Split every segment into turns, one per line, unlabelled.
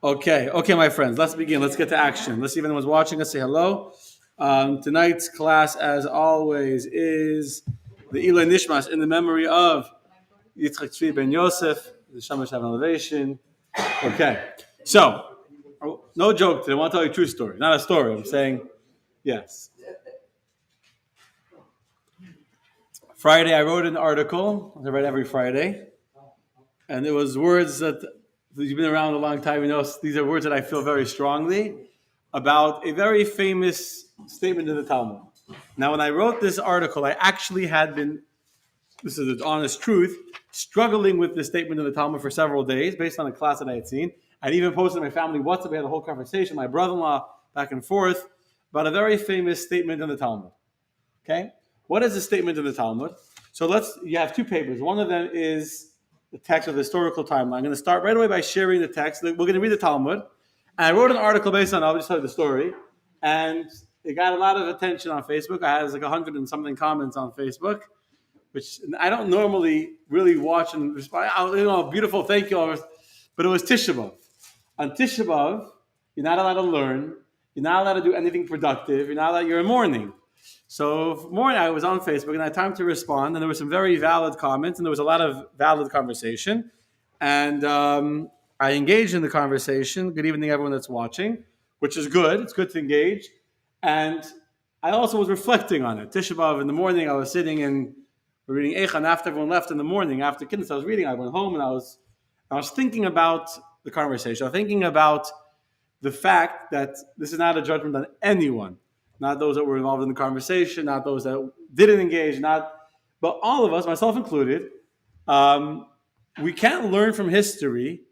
Okay, my friends. Let's begin. Let's get to action. Let's see if anyone's watching us. Say hello. Tonight's class, as always, is the Ilay Nishmas in the memory of Yitzchak Tzvi ben Yosef, the Shamash Elevation. Okay, so no joke today. I want to tell you a true story, not a story. I'm saying yes. Friday, I wrote an article. I write every Friday, and it was words that you've been around a long time. You know, these are words that I feel very strongly about a very famous statement in the Talmud. Now, when I wrote this article, I actually had been, this is the honest truth, struggling with this statement in the Talmud for several days based on a class that I had seen. I'd even posted on my family WhatsApp. We had a whole conversation, my brother-in-law, back and forth, about a very famous statement in the Talmud. Okay? What is the statement in the Talmud? So you have two papers. One of them is the text of the historical timeline. I'm going to start right away by sharing the text. We're going to read the Talmud. And I wrote an article based on it. I'll just tell you the story. And it got a lot of attention on Facebook. I had like 100 and something comments on Facebook, which I don't normally really watch and respond. Beautiful, thank you. But it was Tisha B'Av. On Tisha B'Av, you're not allowed to learn. You're not allowed to do anything productive. You're in mourning. So morning, I was on Facebook and I had time to respond, and there were some very valid comments, and there was a lot of valid conversation. And I engaged in the conversation. Good evening, everyone that's watching, which is good. It's good to engage. And I also was reflecting on it. Tisha B'Av in the morning, I was sitting and reading Eichan after everyone left in the morning. After Kiddush, I was reading. I went home and I was thinking about the conversation. I was thinking about the fact that this is not a judgment on anyone. Not those that were involved in the conversation, not those that didn't engage, but all of us, myself included, we can't learn from history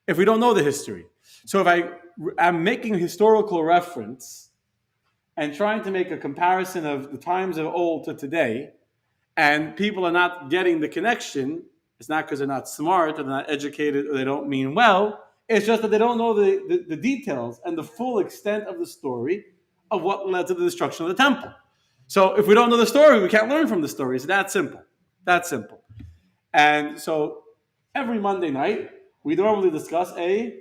if we don't know the history. So if I'm making a historical reference and trying to make a comparison of the times of old to today, and people are not getting the connection, it's not because they're not smart or they're not educated or they don't mean well, it's just that they don't know the details and the full extent of the story of what led to the destruction of the temple. So if we don't know the story, we can't learn from the story. It's that simple. That simple. And so every Monday night, we normally discuss a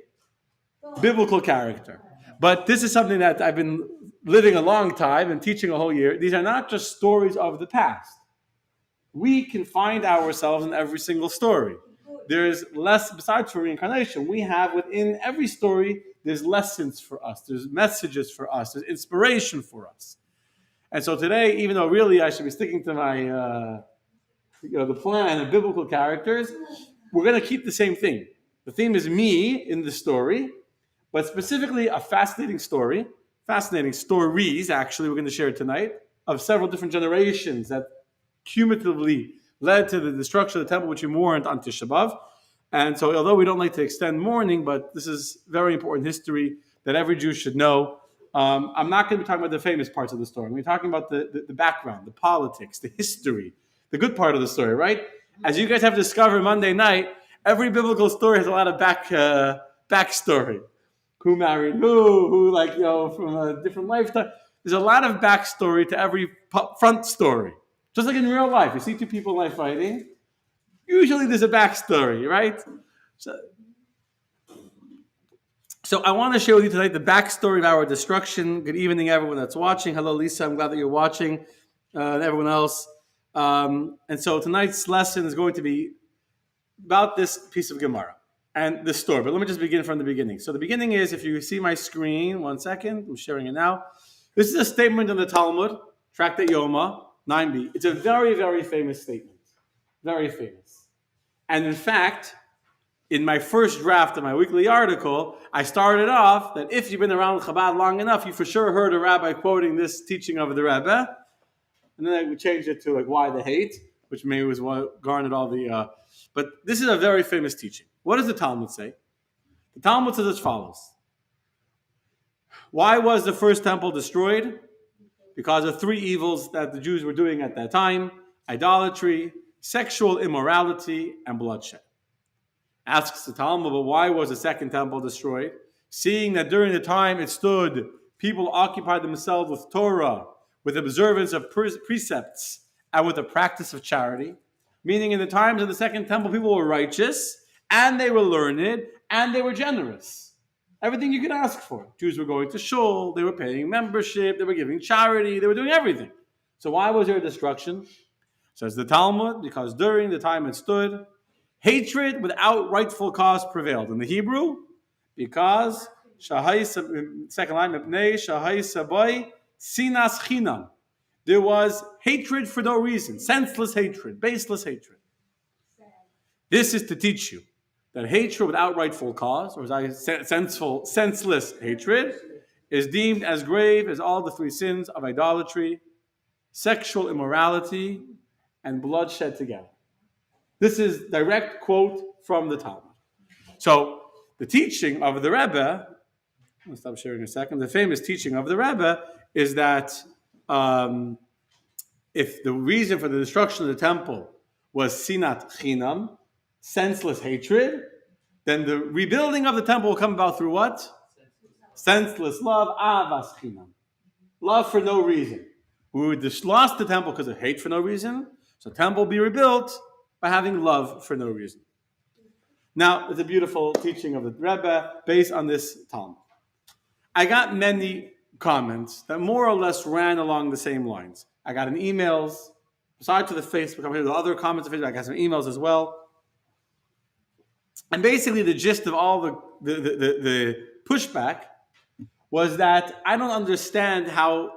biblical character. But this is something that I've been living a long time and teaching a whole year. These are not just stories of the past. We can find ourselves in every single story. There's less, besides for reincarnation, we have within every story, there's lessons for us, there's messages for us, there's inspiration for us. And so today, even though really I should be sticking to my, the plan of biblical characters, we're going to keep the same theme. The theme is me in the story, but specifically a fascinating stories, actually, we're going to share tonight, of several different generations that cumulatively led to the destruction of the temple, which we mourned on Tisha B'Av. And so although we don't like to extend mourning, but this is very important history that every Jew should know. I'm not going to be talking about the famous parts of the story. We're talking about the background, the politics, the history, the good part of the story, right? As you guys have discovered Monday night, every biblical story has a lot of backstory. Who married who, from a different lifetime. There's a lot of backstory to every front story. Just like in real life, you see two people in life fighting, usually there's a backstory, right? So I want to share with you tonight the backstory of our destruction. Good evening, everyone that's watching. Hello, Lisa. I'm glad that you're watching, and everyone else. And so tonight's lesson is going to be about this piece of Gemara and this story. But let me just begin from the beginning. So the beginning is, if you see my screen, 1 second, I'm sharing it now. This is a statement in the Talmud, Tractate Yoma, 9b. It's a very, very famous statement. Very famous. And in fact, in my first draft of my weekly article, I started off that if you've been around Chabad long enough, you for sure heard a rabbi quoting this teaching of the Rebbe. And then I changed it to why the hate, which maybe was what garnered all the... But this is a very famous teaching. What does the Talmud say? The Talmud says as follows. Why was the first temple destroyed? Because of three evils that the Jews were doing at that time: idolatry, sexual immorality, and bloodshed. Asks the Talmud, but why was the second temple destroyed? Seeing that during the time it stood, people occupied themselves with Torah, with observance of precepts, and with the practice of charity. Meaning in the times of the second temple, people were righteous, and they were learned, and they were generous. Everything you could ask for. Jews were going to shul, they were paying membership, they were giving charity, they were doing everything. So why was there a destruction? Says the Talmud, because during the time it stood, hatred without rightful cause prevailed. In the Hebrew, because second line, sinas chinam. There was hatred for no reason, senseless hatred, baseless hatred. This is to teach you that hatred without rightful cause, or senseless hatred, is deemed as grave as all the three sins of idolatry, sexual immorality, and bloodshed together. This is direct quote from the Talmud. So the teaching of the Rebbe, I'll stop sharing in a second, the famous teaching of the Rebbe is that if the reason for the destruction of the temple was sinat chinam, senseless hatred, then the rebuilding of the temple will come about through what? Senseless love, avas chinam. Love for no reason. We would just lost the temple because of hate for no reason, so the temple will be rebuilt by having love for no reason. Now, it's a beautiful teaching of the Rebbe based on this Talmud. I got many comments that more or less ran along the same lines. I got emails, besides to the Facebook, I'm here, the other comments on Facebook, I got some emails as well. And basically the gist of all the pushback was that I don't understand how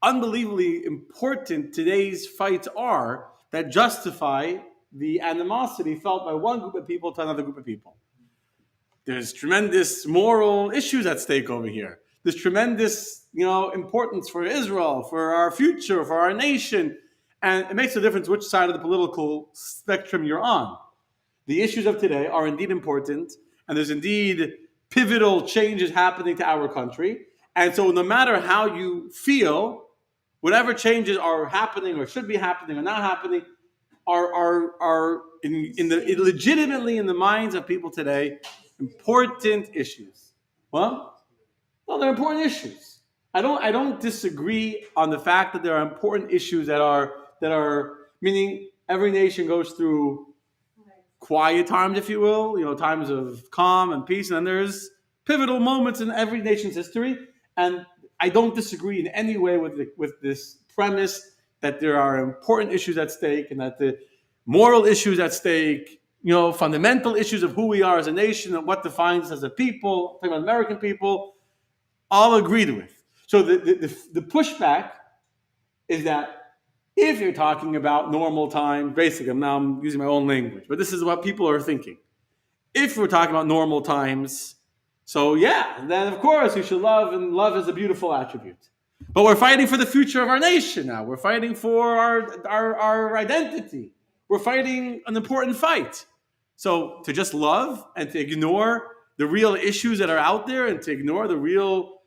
unbelievably important today's fights are that justify the animosity felt by one group of people to another group of people. There's tremendous moral issues at stake over here. There's tremendous, importance for Israel, for our future, for our nation. And it makes a difference which side of the political spectrum you're on. The issues of today are indeed important, and there's indeed pivotal changes happening to our country. And so no matter how you feel, whatever changes are happening or should be happening or not happening are legitimately in the minds of people today important issues. Well, they're important issues. I don't disagree on the fact that there are important issues that are meaning every nation goes through quiet times, if you will, times of calm and peace, and then there's pivotal moments in every nation's history. And I don't disagree in any way with this premise that there are important issues at stake and that the moral issues at stake, fundamental issues of who we are as a nation and what defines us as a people, talking about American people, all agreed with. So the pushback is that if you're talking about normal time, basically, now I'm using my own language, but this is what people are thinking. If we're talking about normal times, so yeah, then of course you should love, and love is a beautiful attribute. But we're fighting for the future of our nation now. We're fighting for our identity. We're fighting an important fight. So to just love and to ignore the real issues that are out there and to ignore the real,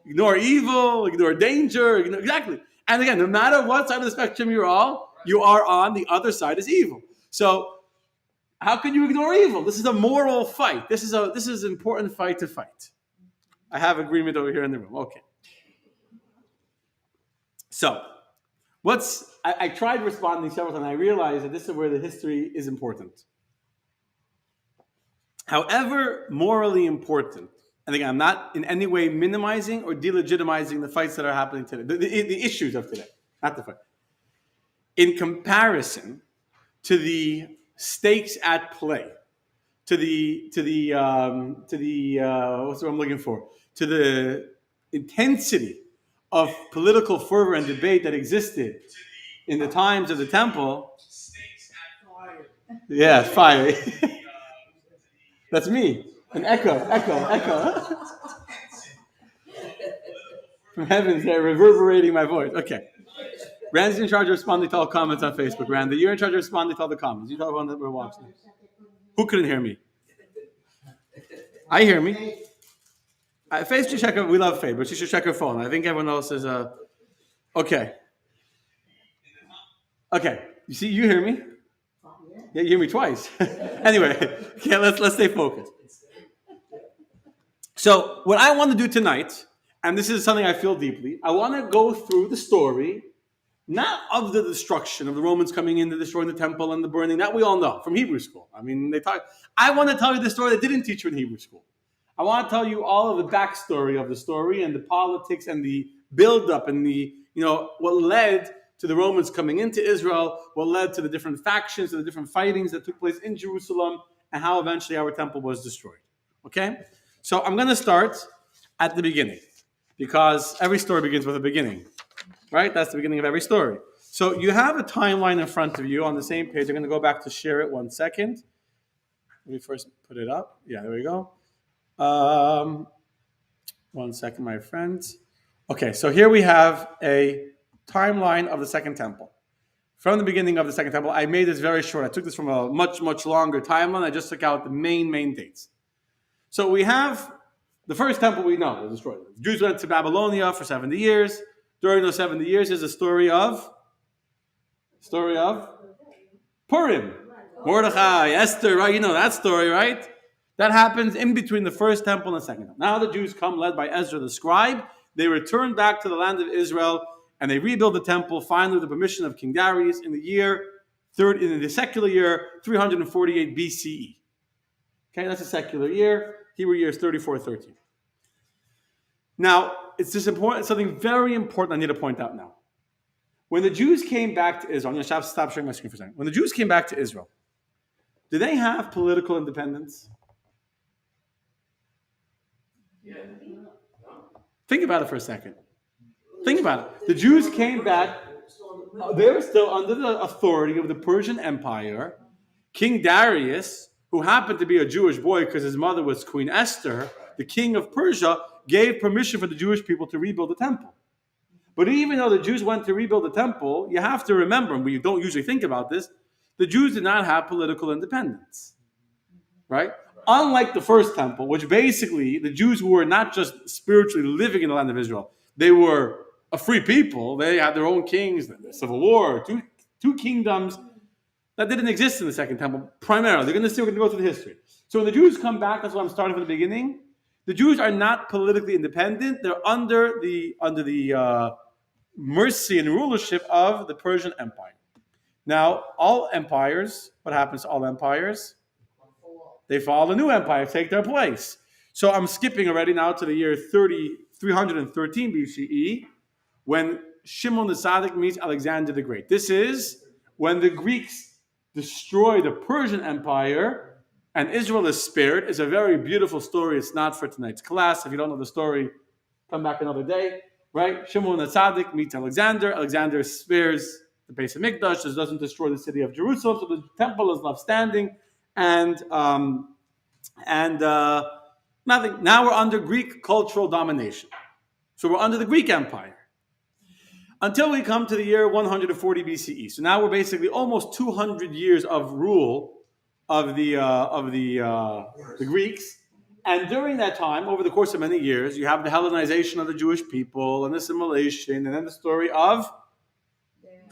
ignore evil, ignore danger, exactly. And again, no matter what side of the spectrum you are on, the other side is evil. So how can you ignore evil? This is a moral fight. This is an important fight to fight. I have agreement over here in the room. Okay. So I tried responding several times, and I realized that this is where the history is important. However morally important, and again, I'm not in any way minimizing or delegitimizing the fights that are happening today, the issues of today, not the fight. In comparison to the stakes at play, to the what's what I'm looking for, to the intensity of political fervor and debate that existed in the times of the temple. Yeah, fire. That's me. An echo. From heavens, they're reverberating my voice. Okay. Rand's in charge of responding to all comments on Facebook. Rand, you're in charge of responding to all the comments. You talk about that we're watching. Who couldn't hear me? I hear me. Faith should check her. We love Faith, but she should check her phone. I think everyone else is okay. Okay. You see, you hear me? Yeah, you hear me twice. Anyway, okay, let's stay focused. So what I want to do tonight, and this is something I feel deeply, I want to go through the story, not of the destruction of the Romans coming in, destroying the temple and the burning, that we all know from Hebrew school. I mean, I want to tell you the story that didn't teach you in Hebrew school. I want to tell you all of the backstory of the story and the politics and the buildup and the, what led to the Romans coming into Israel, what led to the different factions and the different fightings that took place in Jerusalem, and how eventually our temple was destroyed. Okay? So I'm going to start at the beginning, because every story begins with a beginning, right? That's the beginning of every story. So you have a timeline in front of you on the same page. I'm going to go back to share it 1 second. Let me first put it up. Yeah, there we go. 1 second, my friends. Okay, so here we have a timeline of the Second Temple. From the beginning of the Second Temple, I made this very short. I took this from a much, much longer timeline. I just took out the main dates. So we have the first temple we know was destroyed. The Jews went to Babylonia for 70 years. During those 70 years is a story of Purim. Mordechai, Esther, right? You know that story, right? That happens in between the first temple and the second temple. Now the Jews come, led by Ezra the scribe. They return back to the land of Israel, and they rebuild the temple, finally with the permission of King Darius in the secular year 348 BCE. Okay, that's a secular year. Hebrew year is 3413. Now, it's something very important I need to point out now. When the Jews came back to Israel, I'm going to stop sharing my screen for a second. When the Jews came back to Israel, did they have political independence? Yeah. Think about it for a second. Think about it. The Jews came back. They were still under the authority of the Persian Empire. King Darius, who happened to be a Jewish boy because his mother was Queen Esther, the king of Persia, gave permission for the Jewish people to rebuild the temple. But even though the Jews went to rebuild the temple, you have to remember, and we don't usually think about this, the Jews did not have political independence. Right? Unlike the first temple, which basically the Jews were not just spiritually living in the land of Israel, they were a free people. They had their own kings, the civil war, two kingdoms that didn't exist in the second temple primarily. We're going to go through the history. So when the Jews come back, that's why I'm starting from the beginning. The Jews are not politically independent. They're under the mercy and rulership of the Persian Empire. Now, all empires, what happens to all empires? They follow the new empire, take their place. So I'm skipping already now to the year 313 BCE, when Shimon the Tzaddik meets Alexander the Great. This is when the Greeks destroy the Persian Empire and Israel is spared. It's a very beautiful story. It's not for tonight's class. If you don't know the story, come back another day. Right? Shimon the Tzaddik meets Alexander. Alexander spares the base of Mikdash, just doesn't destroy the city of Jerusalem, so the temple is left standing. And nothing. Now we're under Greek cultural domination. So we're under the Greek Empire. Until we come to the year 140 BCE. So now we're basically almost 200 years of rule of the Greeks. And during that time, over the course of many years, you have the Hellenization of the Jewish people and assimilation, and then the story of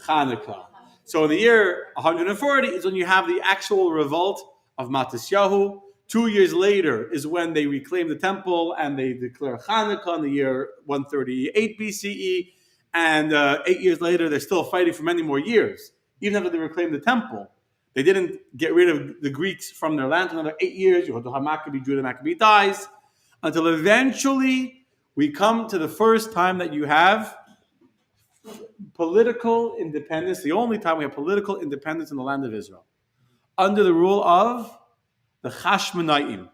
Hanukkah. So in the year 140 is when you have the actual revolt of Matisyahu. 2 years later is when they reclaim the temple and they declare Hanukkah in the year 138 BCE. And 8 years later, they're still fighting for many more years. Even after they reclaimed the temple, they didn't get rid of the Greeks from their land for another 8 years. Yehoshua Maccabee, Judah Maccabee dies. Until eventually we come to the first time that you have political independence, the only time we have political independence in the land of Israel, under the rule of the Hashmonaim,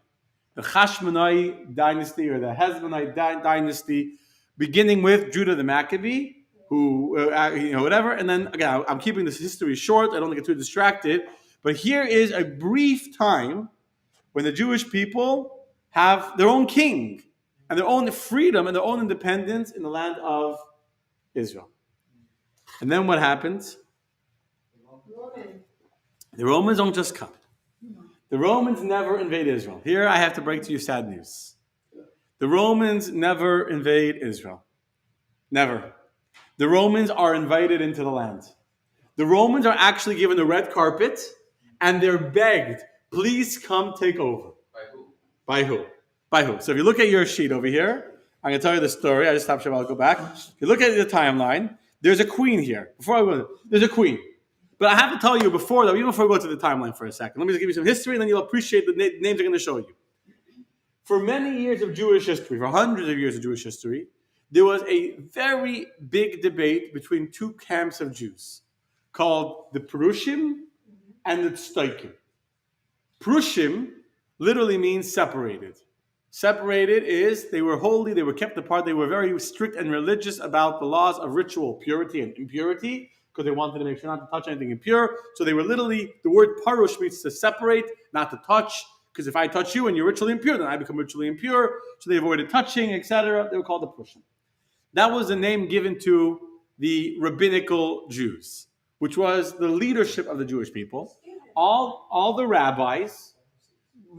the Hashmonai dynasty or the Hezbollah dynasty, beginning with Judah the Maccabee, who, whatever. And then, again, I'm keeping this history short. I don't want to get too distracted. But here is a brief time when the Jewish people have their own king and their own freedom and their own independence in the land of Israel. And then what happens? The Romans don't just come. The Romans never invade Israel. Here I have to break to you sad news. The Romans never invade Israel. Never. The Romans are invited into the land. The Romans are actually given the red carpet and they're begged, please come take over. By who? By who? By who? So if you look at your sheet over here, I'm going to tell you the story. I just stopped. I'll go back. If you look at the timeline, there's a queen here. There's a queen. But I have to tell you even before we go to the timeline for a second, let me just give you some history and then you'll appreciate the names I'm going to show you. For many years of Jewish history, for hundreds of years of Jewish history, there was a very big debate between two camps of Jews called the Perushim and the Tzdokim. Perushim literally means separated. Separated is they were holy, they were kept apart, they were very strict and religious about the laws of ritual purity and impurity because they wanted to make sure not to touch anything impure. So they were literally, the word parush means to separate, not to touch, because if I touch you and you're ritually impure, then I become ritually impure. So they avoided touching, etc. They were called the Perushim. That was the name given to the rabbinical Jews, which was the leadership of the Jewish people. All the rabbis,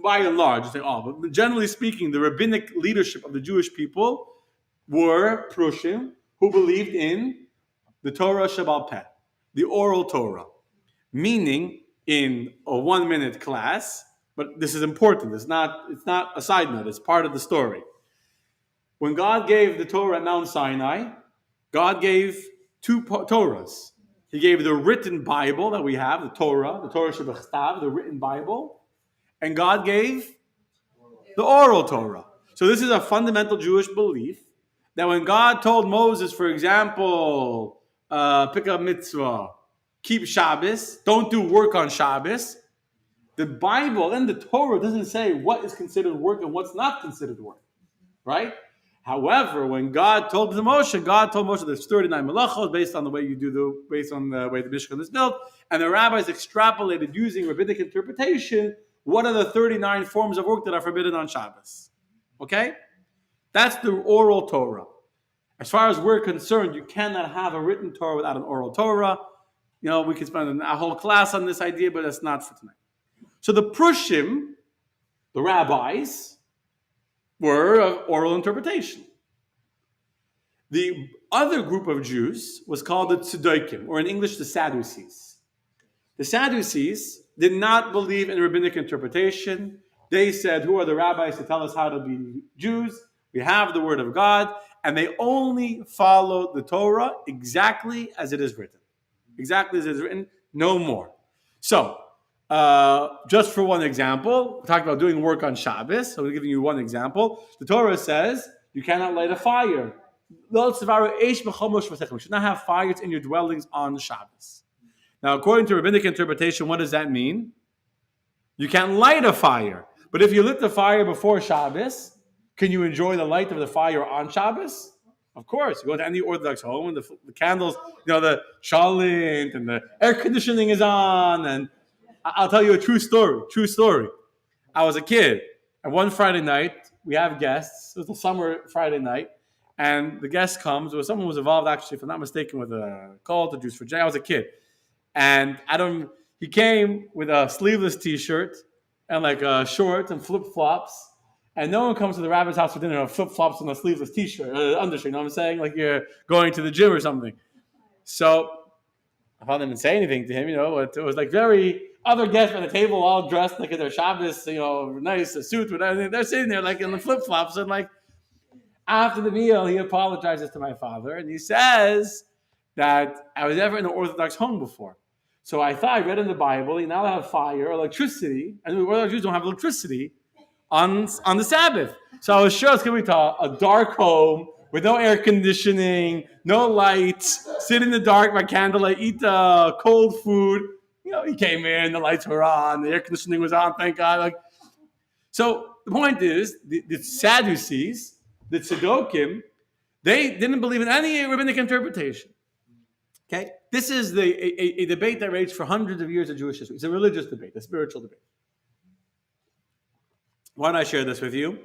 by and large, I say all, but generally speaking, the rabbinic leadership of the Jewish people were Perushim, who believed in the Torah Shebaal Peh, the oral Torah, meaning in a 1-minute class. But this is important. It's not a side note. It's part of the story. When God gave the Torah at Mount Sinai, God gave two Torahs. He gave the written Bible that we have, the Torah Shebechtav, the written Bible, and God gave the oral Torah. So this is a fundamental Jewish belief that when God told Moses, for example, pick up mitzvah, keep Shabbos, don't do work on Shabbos, the Bible and the Torah doesn't say what is considered work and what's not considered work, right? However, when God told Moshe there's 39 melachos based on the way based on the way the Mishkan is built, and the rabbis extrapolated using rabbinic interpretation what are the 39 forms of work that are forbidden on Shabbos. Okay? That's the oral Torah. As far as we're concerned, you cannot have a written Torah without an oral Torah. You know, we could spend a whole class on this idea, but that's not for tonight. So the Perushim, the rabbis, were of oral interpretation. The other group of Jews was called the Tzdokim, or in English, the Sadducees. The Sadducees did not believe in rabbinic interpretation. They said, who are the rabbis to tell us how to be Jews? We have the word of God, and they only followed the Torah exactly as it is written. Exactly as it is written, no more. So, just for one example, we talked about doing work on Shabbos, so we're giving you one example. The Torah says you cannot light a fire. We should not have fires in your dwellings on Shabbos. Now, according to rabbinic interpretation, what does that mean? You can't light a fire. But if you lit the fire before Shabbos, can you enjoy the light of the fire on Shabbos? Of course. You go to any Orthodox home and the candles, the chalent and the air conditioning is on. And I'll tell you a true story. I was a kid, and one Friday night, we have guests. It was a summer Friday night, and the guest comes. Someone was involved, actually, if I'm not mistaken, with a call to Juice for Jay. I was a kid. And he came with a sleeveless t-shirt and like a shorts and flip-flops. And no one comes to the rabbi's house for dinner with flip-flops and a sleeveless t-shirt, undershirt, you know what I'm saying? Like you're going to the gym or something. So my father didn't say anything to him, it was like very other guests at the table all dressed like in their Shabbos, nice suits, whatever. They're sitting there like in the flip-flops. And like after the meal, he apologizes to my father and he says that I was never in an Orthodox home before. So I thought I read in the Bible, you now have fire, electricity, and the Orthodox Jews don't have electricity on the Sabbath. So I was sure it's going to be a dark home with no air conditioning, no lights, sit in the dark by candlelight, eat cold food. He came in, the lights were on, the air conditioning was on, thank God. So the point is, the Sadducees, the Tzdokim, they didn't believe in any rabbinic interpretation. Okay, this is a debate that raged for hundreds of years of Jewish history. It's a religious debate, a spiritual debate. Why don't I share this with you?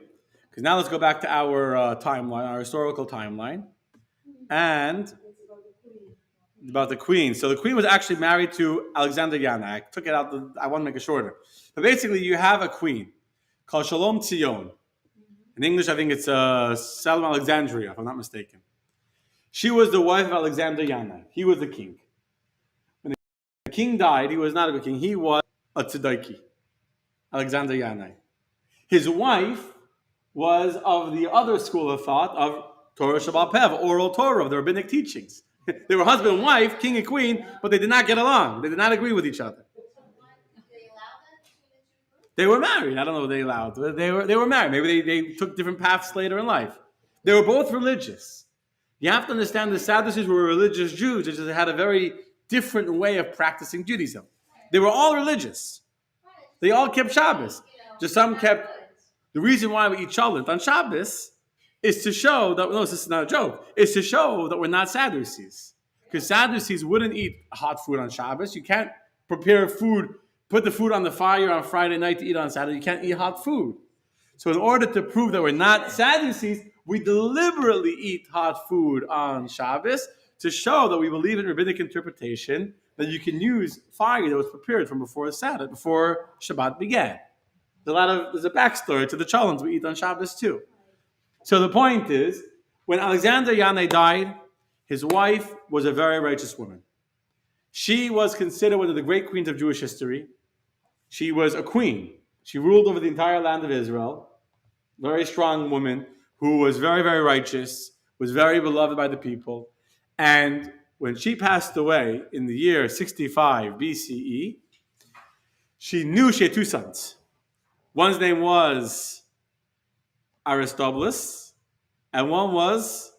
Because now let's go back to our timeline, our historical timeline, and about the queen. So the queen was actually married to Alexander Yana. I took it out. I want to make it shorter. But basically, you have a queen called Shalom Tzion. In English, I think it's Salome Alexandria, if I'm not mistaken. She was the wife of Alexander Yana. He was the king. When the king died, he was not a good king. He was a tzedaki, Alexander Yana. His wife was of the other school of thought of Torah Shebaal Peh, oral Torah, of the rabbinic teachings. They were husband and wife, king and queen, but they did not get along. They did not agree with each other. They were married. I don't know if they allowed. They were married. Maybe they took different paths later in life. They were both religious. You have to understand the Sadducees were religious Jews. They just had a very different way of practicing Judaism. They were all religious. They all kept Shabbos. Just some kept. The reason why we eat cholent on Shabbos is to show that, no, this is not a joke, is to show that we're not Sadducees. Because Sadducees wouldn't eat hot food on Shabbos. You can't prepare food, put the food on the fire on Friday night to eat on Saturday. You can't eat hot food. So in order to prove that we're not Sadducees, we deliberately eat hot food on Shabbos to show that we believe in rabbinic interpretation that you can use fire that was prepared from before Saturday, before Shabbat began. There's a backstory to the cholent we eat on Shabbos too. So the point is, when Alexander Yanai died, his wife was a very righteous woman. She was considered one of the great queens of Jewish history. She was a queen. She ruled over the entire land of Israel. Very strong woman who was very, very righteous, was very beloved by the people. And when she passed away in the year 65 BCE, she knew she had two sons. One's name was Aristobulus, and one was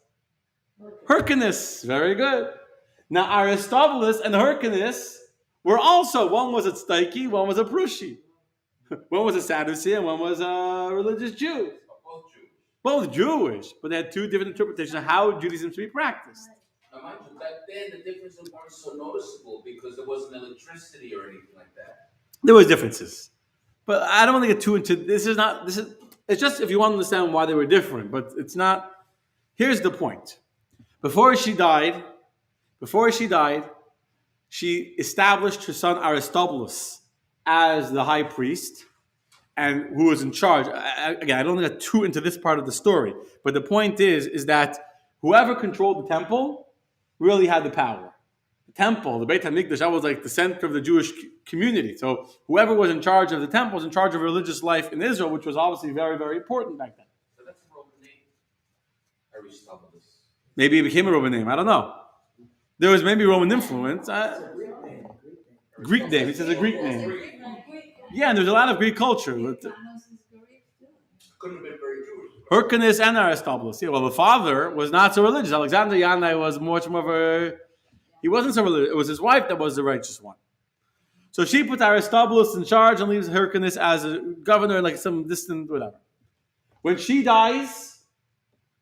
Hyrcanus. Very good. Now, Aristobulus and Hyrcanus were also, one was a Tztaiki, one was a Prushi. One was a Sadducee, and one was a religious Jew. Both Jewish, but they had two different interpretations of how Judaism should be practiced.
Now, mind you, back then the differences weren't so noticeable because there wasn't electricity or anything like that.
There was differences, but I don't want to get too into this. It's just if you want to understand why they were different, but it's not. Here's the point: before she died, she established her son Aristobulus as the high priest, and who was in charge. Again, I don't want to get too into this part of the story, but the point is that whoever controlled the temple really had the power. The temple, the Beit HaMikdash, that was like the center of the Jewish community. So whoever was in charge of the temple was in charge of religious life in Israel, which was obviously very, very important back then.
So that's a Roman name, Aristobulus.
Maybe it became a Roman name. I don't know. There was maybe Roman influence. Greek name. It says a Greek name. Yeah, and there's a lot of Greek culture.
Couldn't have been very Jewish.
Hyrcanus and Aristobulus. Yeah, well, the father was not so religious. Alexander Yanai was much more of a... He wasn't so religious. It was his wife that was the righteous one. So she put Aristobulus in charge and leaves Hyrcanus as a governor, like some distant whatever. When she dies,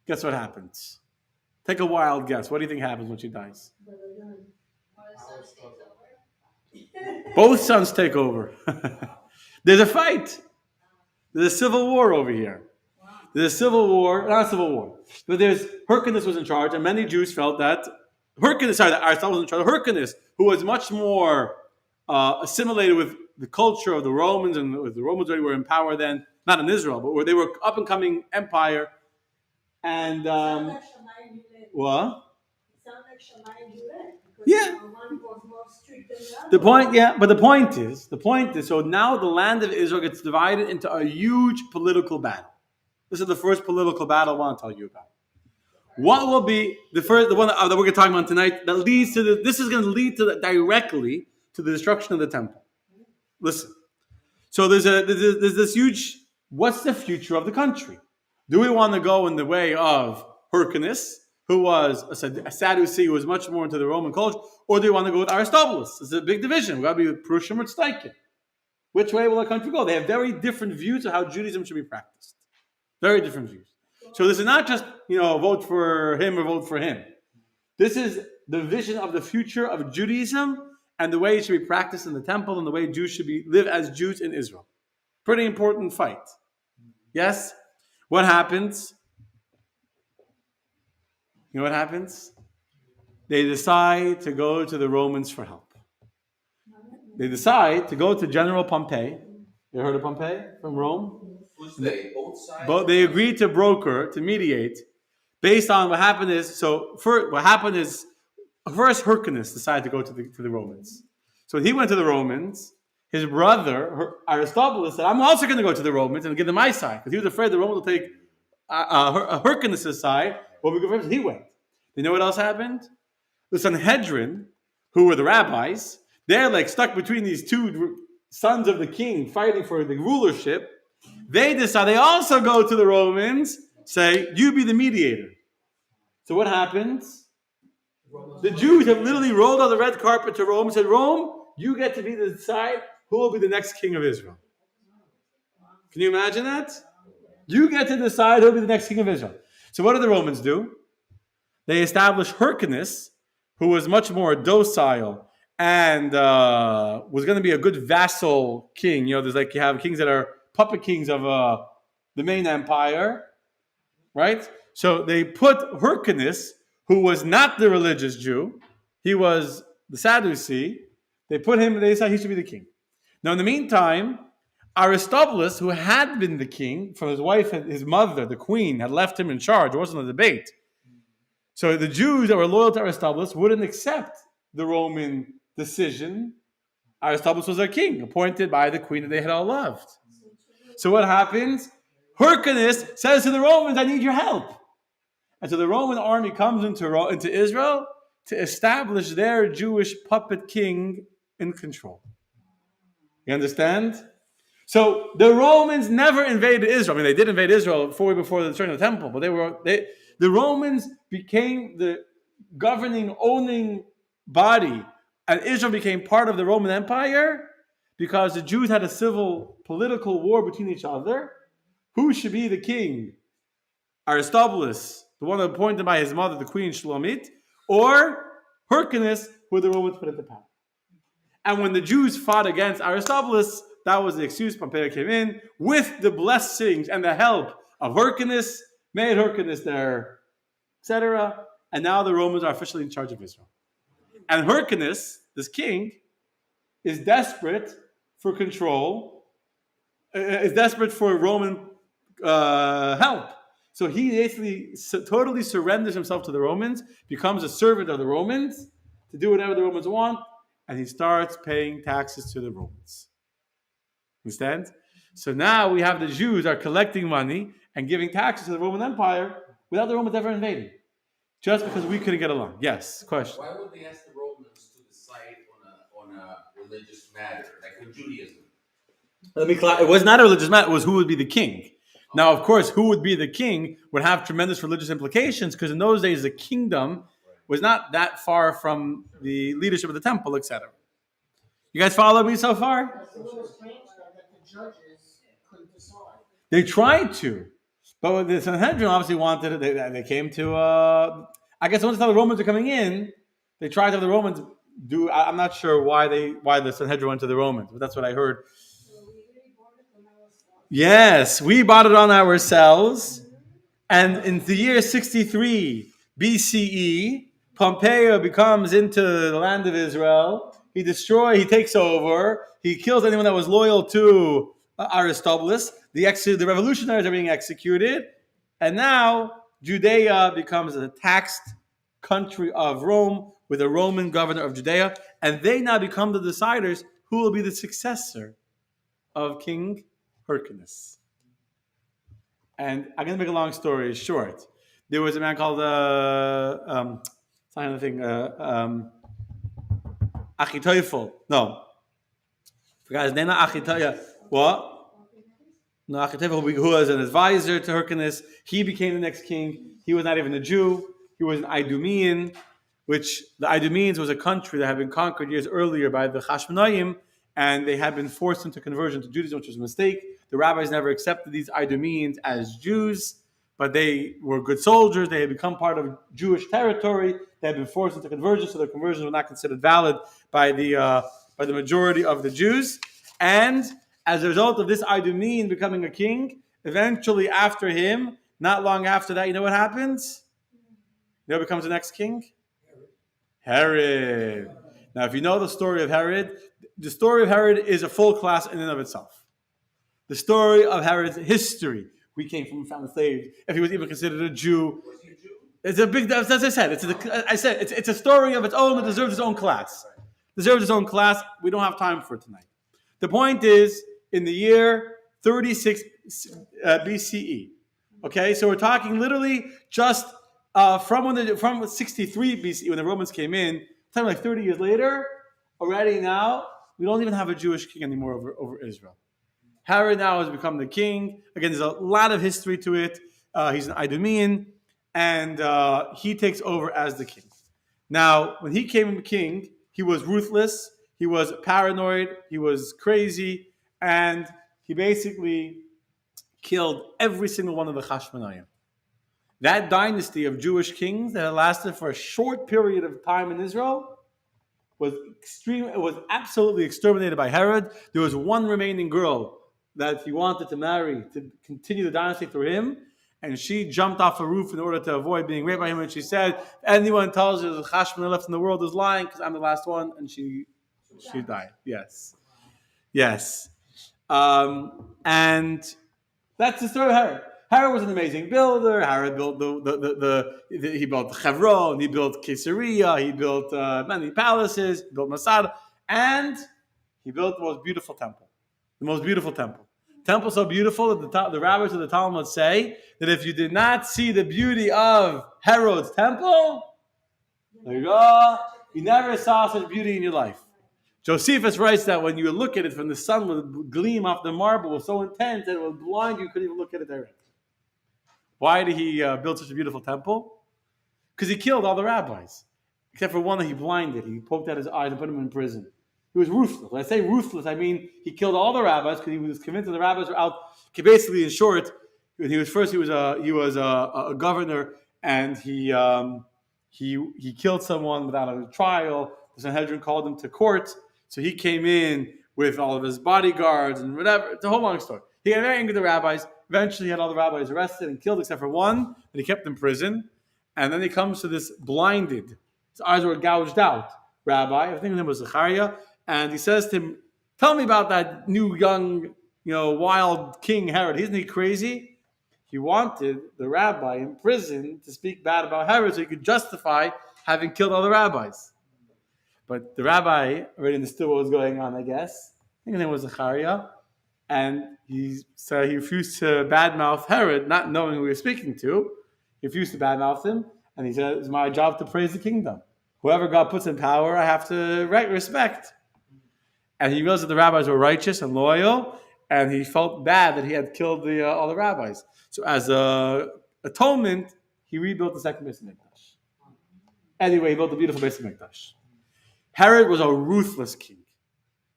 guess what happens? Take a wild guess. What do you think happens when she dies? Both sons take over. There's a fight. There's a civil war over here. There's a civil war, not a civil war, but there's Hyrcanus was in charge, and many Jews felt that Aristobulus was in charge of Hyrcanus, who was much more assimilated with the culture of the Romans, and the Romans already were in power then, not in Israel, but where they were up and coming empire. And what? Yeah. The point is, so now the land of Israel gets divided into a huge political battle. This is the first political battle I want to tell you about. What will be the one that we're going to talk about tonight that leads to this is going to lead to directly to the destruction of the temple. Listen. So there's this huge, what's the future of the country? Do we want to go in the way of Hyrcanus, who was a Sadducee who was much more into the Roman culture, or do you want to go with Aristobulus? It's a big division. We've got to be with Prushim or Tztaikim. Which way will the country go? They have very different views of how Judaism should be practiced. Very different views. So this is not just, vote for him or vote for him. This is the vision of the future of Judaism and the way it should be practiced in the temple and the way Jews should live as Jews in Israel. Pretty important fight. Yes? What happens? You know what happens? They decide to go to the Romans for help. They decide to go to General Pompey. You heard of Pompey from Rome?
Who's they? Both sides?
But they agreed to broker, to mediate, based on what happened is, first Hyrcanus decided to go to the Romans. So when he went to the Romans, his brother, Aristobulus, said, I'm also going to go to the Romans and give them my side, because he was afraid the Romans will take Hyrcanus' side. Well, he went. You know what else happened? The Sanhedrin, who were the rabbis, they're like stuck between these two sons of the king fighting for the rulership, they decide, they also go to the Romans, say, you be the mediator. So what happens? The Jews have literally rolled out the red carpet to Rome and said, Rome, you get to decide who will be the next king of Israel. Can you imagine that? You get to decide who will be the next king of Israel. So what do the Romans do? They establish Hyrcanus, who was much more docile and was going to be a good vassal king. You know, there's like you have kings that are puppet kings of the main empire, right? So they put Hyrcanus, who was not the religious Jew, he was the Sadducee. They decided he should be the king. Now, in the meantime, Aristobulus, who had been the king, from his wife and his mother, the queen, had left him in charge. It wasn't a debate. So the Jews that were loyal to Aristobulus wouldn't accept the Roman decision. Aristobulus was their king, appointed by the queen that they had all loved. So what happens? Hyrcanus says to the Romans, I need your help. And so the Roman army comes into Israel to establish their Jewish puppet king in control. You understand? So the Romans never invaded Israel. I mean, they did invade Israel before the destruction of the temple, but the Romans became the governing, owning body, and Israel became part of the Roman Empire because the Jews had a civil, political war between each other. Who should be the king? Aristobulus, the one appointed by his mother, the queen Shlomit, or Hyrcanus, who the Romans put into power. And when the Jews fought against Aristobulus, that was the excuse. Pompey came in with the blessings and the help of Hyrcanus, made Hyrcanus their, etc. And now the Romans are officially in charge of Israel. And Hyrcanus, this king, is desperate for control, is desperate for Roman help. So he basically totally surrenders himself to the Romans, becomes a servant of the Romans to do whatever the Romans want, and he starts paying taxes to the Romans. Understand? So now we have the Jews are collecting money and giving taxes to the Roman Empire without the Romans ever invading. Just because we couldn't get along. Yes, question.
Why would they ask the Romans to decide on a religious matter, like with Judaism?
Let me clarify. It was not a religious matter. It was who would be the king. Now, of course, who would be the king would have tremendous religious implications because in those days the kingdom was not that far from the leadership of the temple, etc. You guys follow me so far?
It's a little strange though that the judges couldn't decide.
They tried to, but the Sanhedrin obviously wanted it. They came to. I guess once the Romans are coming in, they tried to have the Romans do. I'm not sure why the Sanhedrin went to the Romans, but that's what I heard. Yes, we bought it on ourselves. And in the year 63 BCE, Pompey comes into the land of Israel. He takes over. He kills anyone that was loyal to Aristobulus. The revolutionaries are being executed. And now Judea becomes a taxed country of Rome with a Roman governor of Judea. And they now become the deciders who will be the successor of King Hyrcanus. And I'm going to make a long story short. There was a man called Achitophel. No. Forgot his name, not Achitophel. What? No, Achitophel, who was an advisor to Hyrcanus. He became the next king. He was not even a Jew. He was an Idumean, which the Idumeans was a country that had been conquered years earlier by the Hashmonaim, and they had been forced into conversion to Judaism, which was a mistake. The rabbis never accepted these Idumeans as Jews, but they were good soldiers. They had become part of Jewish territory. They had been forced into conversion, so their conversions were not considered valid by the majority of the Jews. And as a result of this Idumean becoming a king, eventually after him, not long after that, you know what happens? You know who becomes the next king? Herod. Now, if you know the story of Herod, the story of Herod is a full class in and of itself. The story of Herod's history. We came from found slaves. If he was even considered a Jew,
Was he a Jew?
it's a big. As I said, it's a story of its own that deserves its own class. Deserves its own class. We don't have time for it tonight. The point is, in the year 36 BCE. Okay, so we're talking literally just from 63 BCE when the Romans came in. Time like 30 years later, already now We don't even have a Jewish king anymore over Israel. Herod now has become the king. Again, there's a lot of history to it. He's an Idumean, and he takes over as the king. Now, when he came king, he was ruthless, he was paranoid, he was crazy, and he basically killed every single one of the Chashmonaim. That dynasty of Jewish kings that had lasted for a short period of time in Israel was absolutely exterminated by Herod. There was one remaining girl that he wanted to marry to continue the dynasty through him, and she jumped off a roof in order to avoid being raped by him. And she said, "If anyone tells you there's a Chashmonai left in the world is lying, because I'm the last one." And she died. Yes. And that's the story of Herod. Herod was an amazing builder. Herod built he built Hebron, he built Caesarea, he built many palaces, he built Masada, and he built the most beautiful temple. The most beautiful temple. Temple so beautiful that the rabbis of the Talmud say that if you did not see the beauty of Herod's temple, there you go, you never saw such beauty in your life. Josephus writes that when you look at it from the sun would gleam off the marble, it was so intense that it would blind you couldn't even look at it directly. Why did he build such a beautiful temple? Because he killed all the rabbis, except for one that he blinded. He poked out his eyes and put him in prison. He was ruthless. When I say ruthless, I mean he killed all the rabbis because he was convinced that the rabbis were out. Basically, in short, when he was a governor, and he killed someone without a trial. The Sanhedrin called him to court, so he came in with all of his bodyguards and whatever. It's a whole long story. He got very angry at the rabbis. Eventually, he had all the rabbis arrested and killed except for one, and he kept in prison. And then he comes to this blinded, his eyes were gouged out rabbi. I think his name was Zechariah, and he says to him, "Tell me about that new young, wild king Herod. Isn't he crazy?" He wanted the rabbi in prison to speak bad about Herod so he could justify having killed all the rabbis. But the rabbi already understood what was going on, I guess. I think his name was Zechariah. And he refused to badmouth Herod, not knowing who he was speaking to. He refused to badmouth him. And he said, "It's my job to praise the kingdom. Whoever God puts in power, I have to respect." And he realized that the rabbis were righteous and loyal. And he felt bad that he had killed all the rabbis. So as a atonement, he rebuilt the second Beis Hamikdash. Anyway, he built the beautiful Beis Hamikdash. Herod was a ruthless king.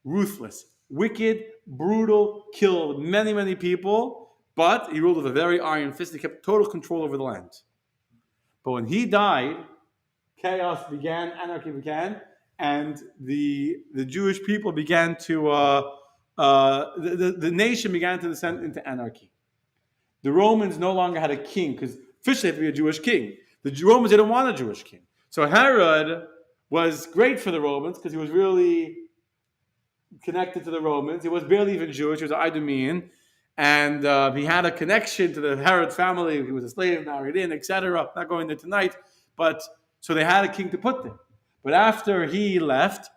Ruthless. Wicked, brutal, killed many, many people, but he ruled with a very iron fist. He kept total control over the land. But when he died, chaos began, anarchy began, and the Jewish people began to, the nation began to descend into anarchy. The Romans no longer had a king, because officially they had to be a Jewish king. The Romans didn't want a Jewish king. So Herod was great for the Romans, because he was really connected to the Romans. He was barely even Jewish. He was an Idumean. And he had a connection to the Herod family. He was a slave, married in, etc. Not going there tonight. But so they had a king to put there. But after he left,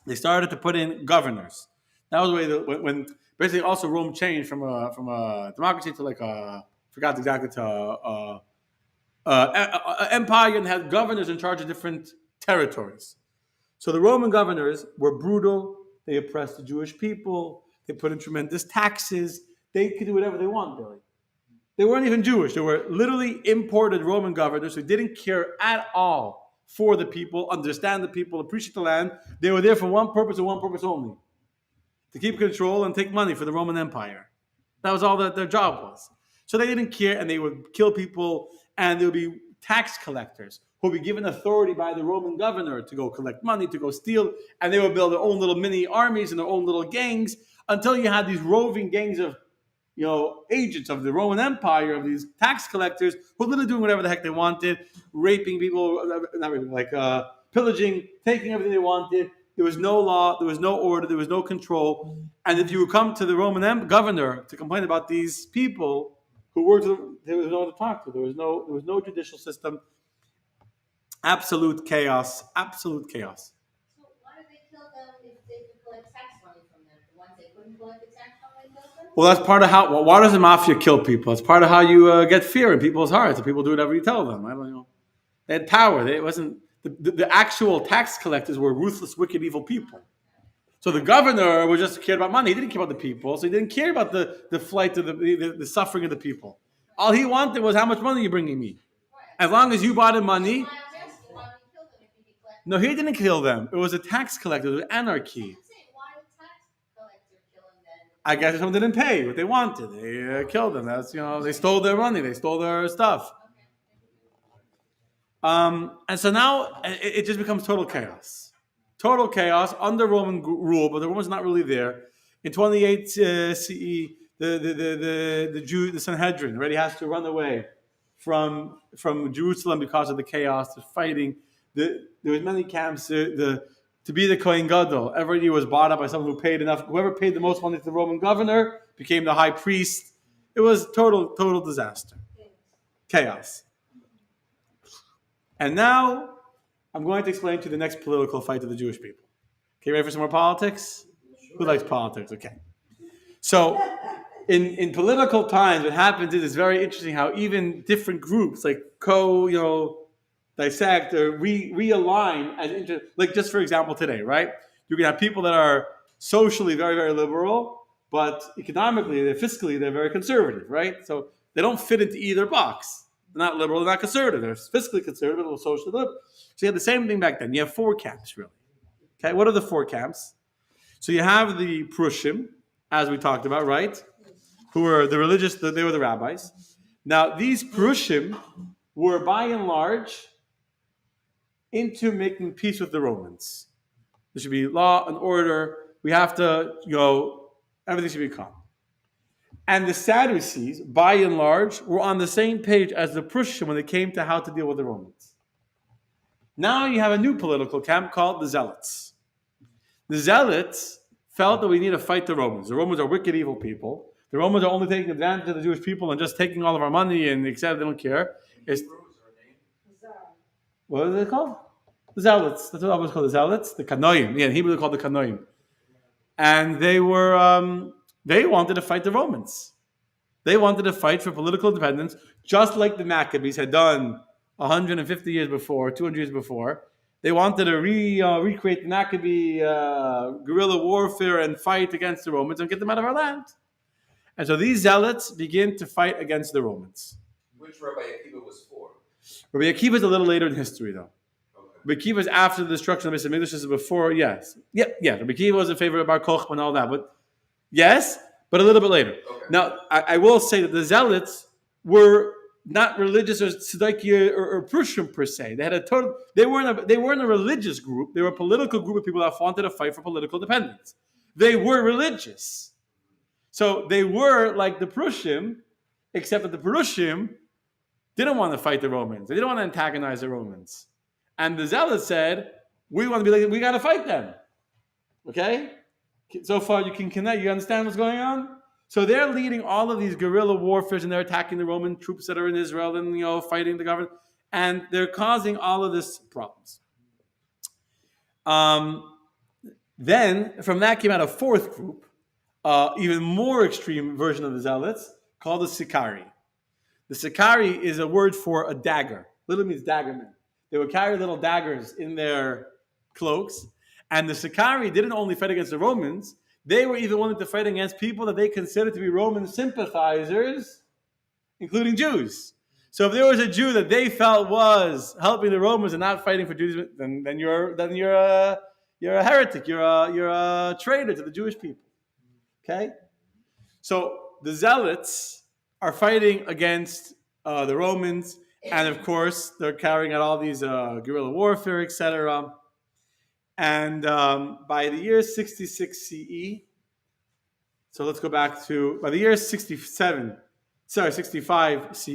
they started to put in governors. That was the way when basically also Rome changed from a democracy to empire, and had governors in charge of different territories. So the Roman governors were brutal. They oppressed the Jewish people. They put in tremendous taxes. They could do whatever they want, really. They weren't even Jewish. They were literally imported Roman governors who didn't care at all for the people, understand the people, appreciate the land. They were there for one purpose and one purpose only: to keep control and take money for the Roman Empire. That was all that their job was. So they didn't care, and they would kill people, and there would be tax collectors who would be given authority by the Roman governor to go collect money, to go steal, and they would build their own little mini armies and their own little gangs until you had these roving gangs of, agents of the Roman Empire, of these tax collectors who were literally doing whatever the heck they wanted, raping people, pillaging, taking everything they wanted. There was no law, there was no order, there was no control. And if you would come to the Roman governor to complain about these people who worked, there was no one to talk to. There was no judicial system. Absolute chaos. Absolute chaos.
So why did they kill them if they could collect tax money from them? The ones they couldn't collect the tax money, they killed them?
Well, that's part of how. Why does the mafia kill people? It's part of how you get fear in people's hearts. And people do whatever you tell them. I don't know. They had power. It wasn't the actual tax collectors were ruthless, wicked, evil people. So the governor was just cared about money. He didn't care about the people. So he didn't care about the flight of the suffering of the people. All he wanted was how much money are you bringing me? As long as you brought him money.
Why I'm asking, why we kill them if we collect?
No, he didn't kill them. It was a tax collector. It was anarchy.
I'm saying, why would tax collector kill them then?
I guess someone didn't pay what they wanted. They killed them. That's they stole their money. They stole their stuff. And so now it just becomes total chaos. Total chaos under Roman rule, but the Romans are not really there. In 28 CE, the Sanhedrin already has to run away from Jerusalem because of the chaos, the fighting. There was many camps. To be the Kohen Gadol, every year was bought up by someone who paid enough. Whoever paid the most money to the Roman governor became the high priest. It was total disaster, chaos. And now I'm going to explain to you the next political fight of the Jewish people. Okay, ready for some more politics? Who likes politics? Okay. So in political times, what happens is it's very interesting how even different groups like dissect or realign as like just for example today, right? You can have people that are socially very, very liberal, but economically, fiscally, they're very conservative, right? So they don't fit into either box. They're not liberal, they're not conservative. They're fiscally conservative or socially liberal. So you have the same thing back then. You have four camps, really. Okay, what are the four camps? So you have the Prushim, as we talked about, right? Who were the religious, they were the rabbis. Now, these Prushim were by and large into making peace with the Romans. There should be law and order. We have to, everything should be calm. And the Sadducees, by and large, were on the same page as the Prushim when it came to how to deal with the Romans. Now you have a new political camp called the Zealots. The Zealots felt that we need to fight the Romans. The Romans are wicked, evil people. The Romans are only taking advantage of the Jewish people and just taking all of our money and except they don't care. What is it called? The Zealots. That's what I was called. The Zealots. The Kanoim. Yeah, in Hebrew they're called the Kanoim. And they were, they wanted to fight the Romans. They wanted to fight for political independence, just like the Maccabees had done 150 years before, 200 years before. They wanted to recreate the Maccabee guerrilla warfare and fight against the Romans and get them out of our land. And so these Zealots begin to fight against the Romans.
Which Rabbi Akiva was for?
Rabbi Akiva is a little later in history, though.
Okay.
Rabbi Akiva is after the destruction of the Beis Hamikdash. This is before, yes. Yeah. Rabbi Akiva was in favor of Bar Kochba and all that, but yes, but a little bit later.
Okay.
Now, I will say that the Zealots were not religious or Tzedaki or Prushim per se. They had they weren't a religious group. They were a political group of people that wanted to fight for political independence. They were religious. So they were like the Prushim, except that the Prushim didn't want to fight the Romans. They didn't want to antagonize the Romans. And the Zealots said, we want to be like, we got to fight them. Okay? So far you can connect, you understand what's going on? So they're leading all of these guerrilla warfares and they're attacking the Roman troops that are in Israel and, fighting the government. And they're causing all of this problems. Then from that came out a fourth group, even more extreme version of the Zealots, called the Sikari. The Sikari is a word for a dagger. Literally means daggermen. They would carry little daggers in their cloaks. And the Sikari didn't only fight against the Romans, they were even willing to fight against people that they considered to be Roman sympathizers, including Jews. So if there was a Jew that they felt was helping the Romans and not fighting for Judaism, then you're a heretic. You're a traitor to the Jewish people. Okay? So the Zealots are fighting against the Romans, and of course they're carrying out all these guerrilla warfare, etc. And by the year 66 CE, so let's go back to, by the year 65 CE,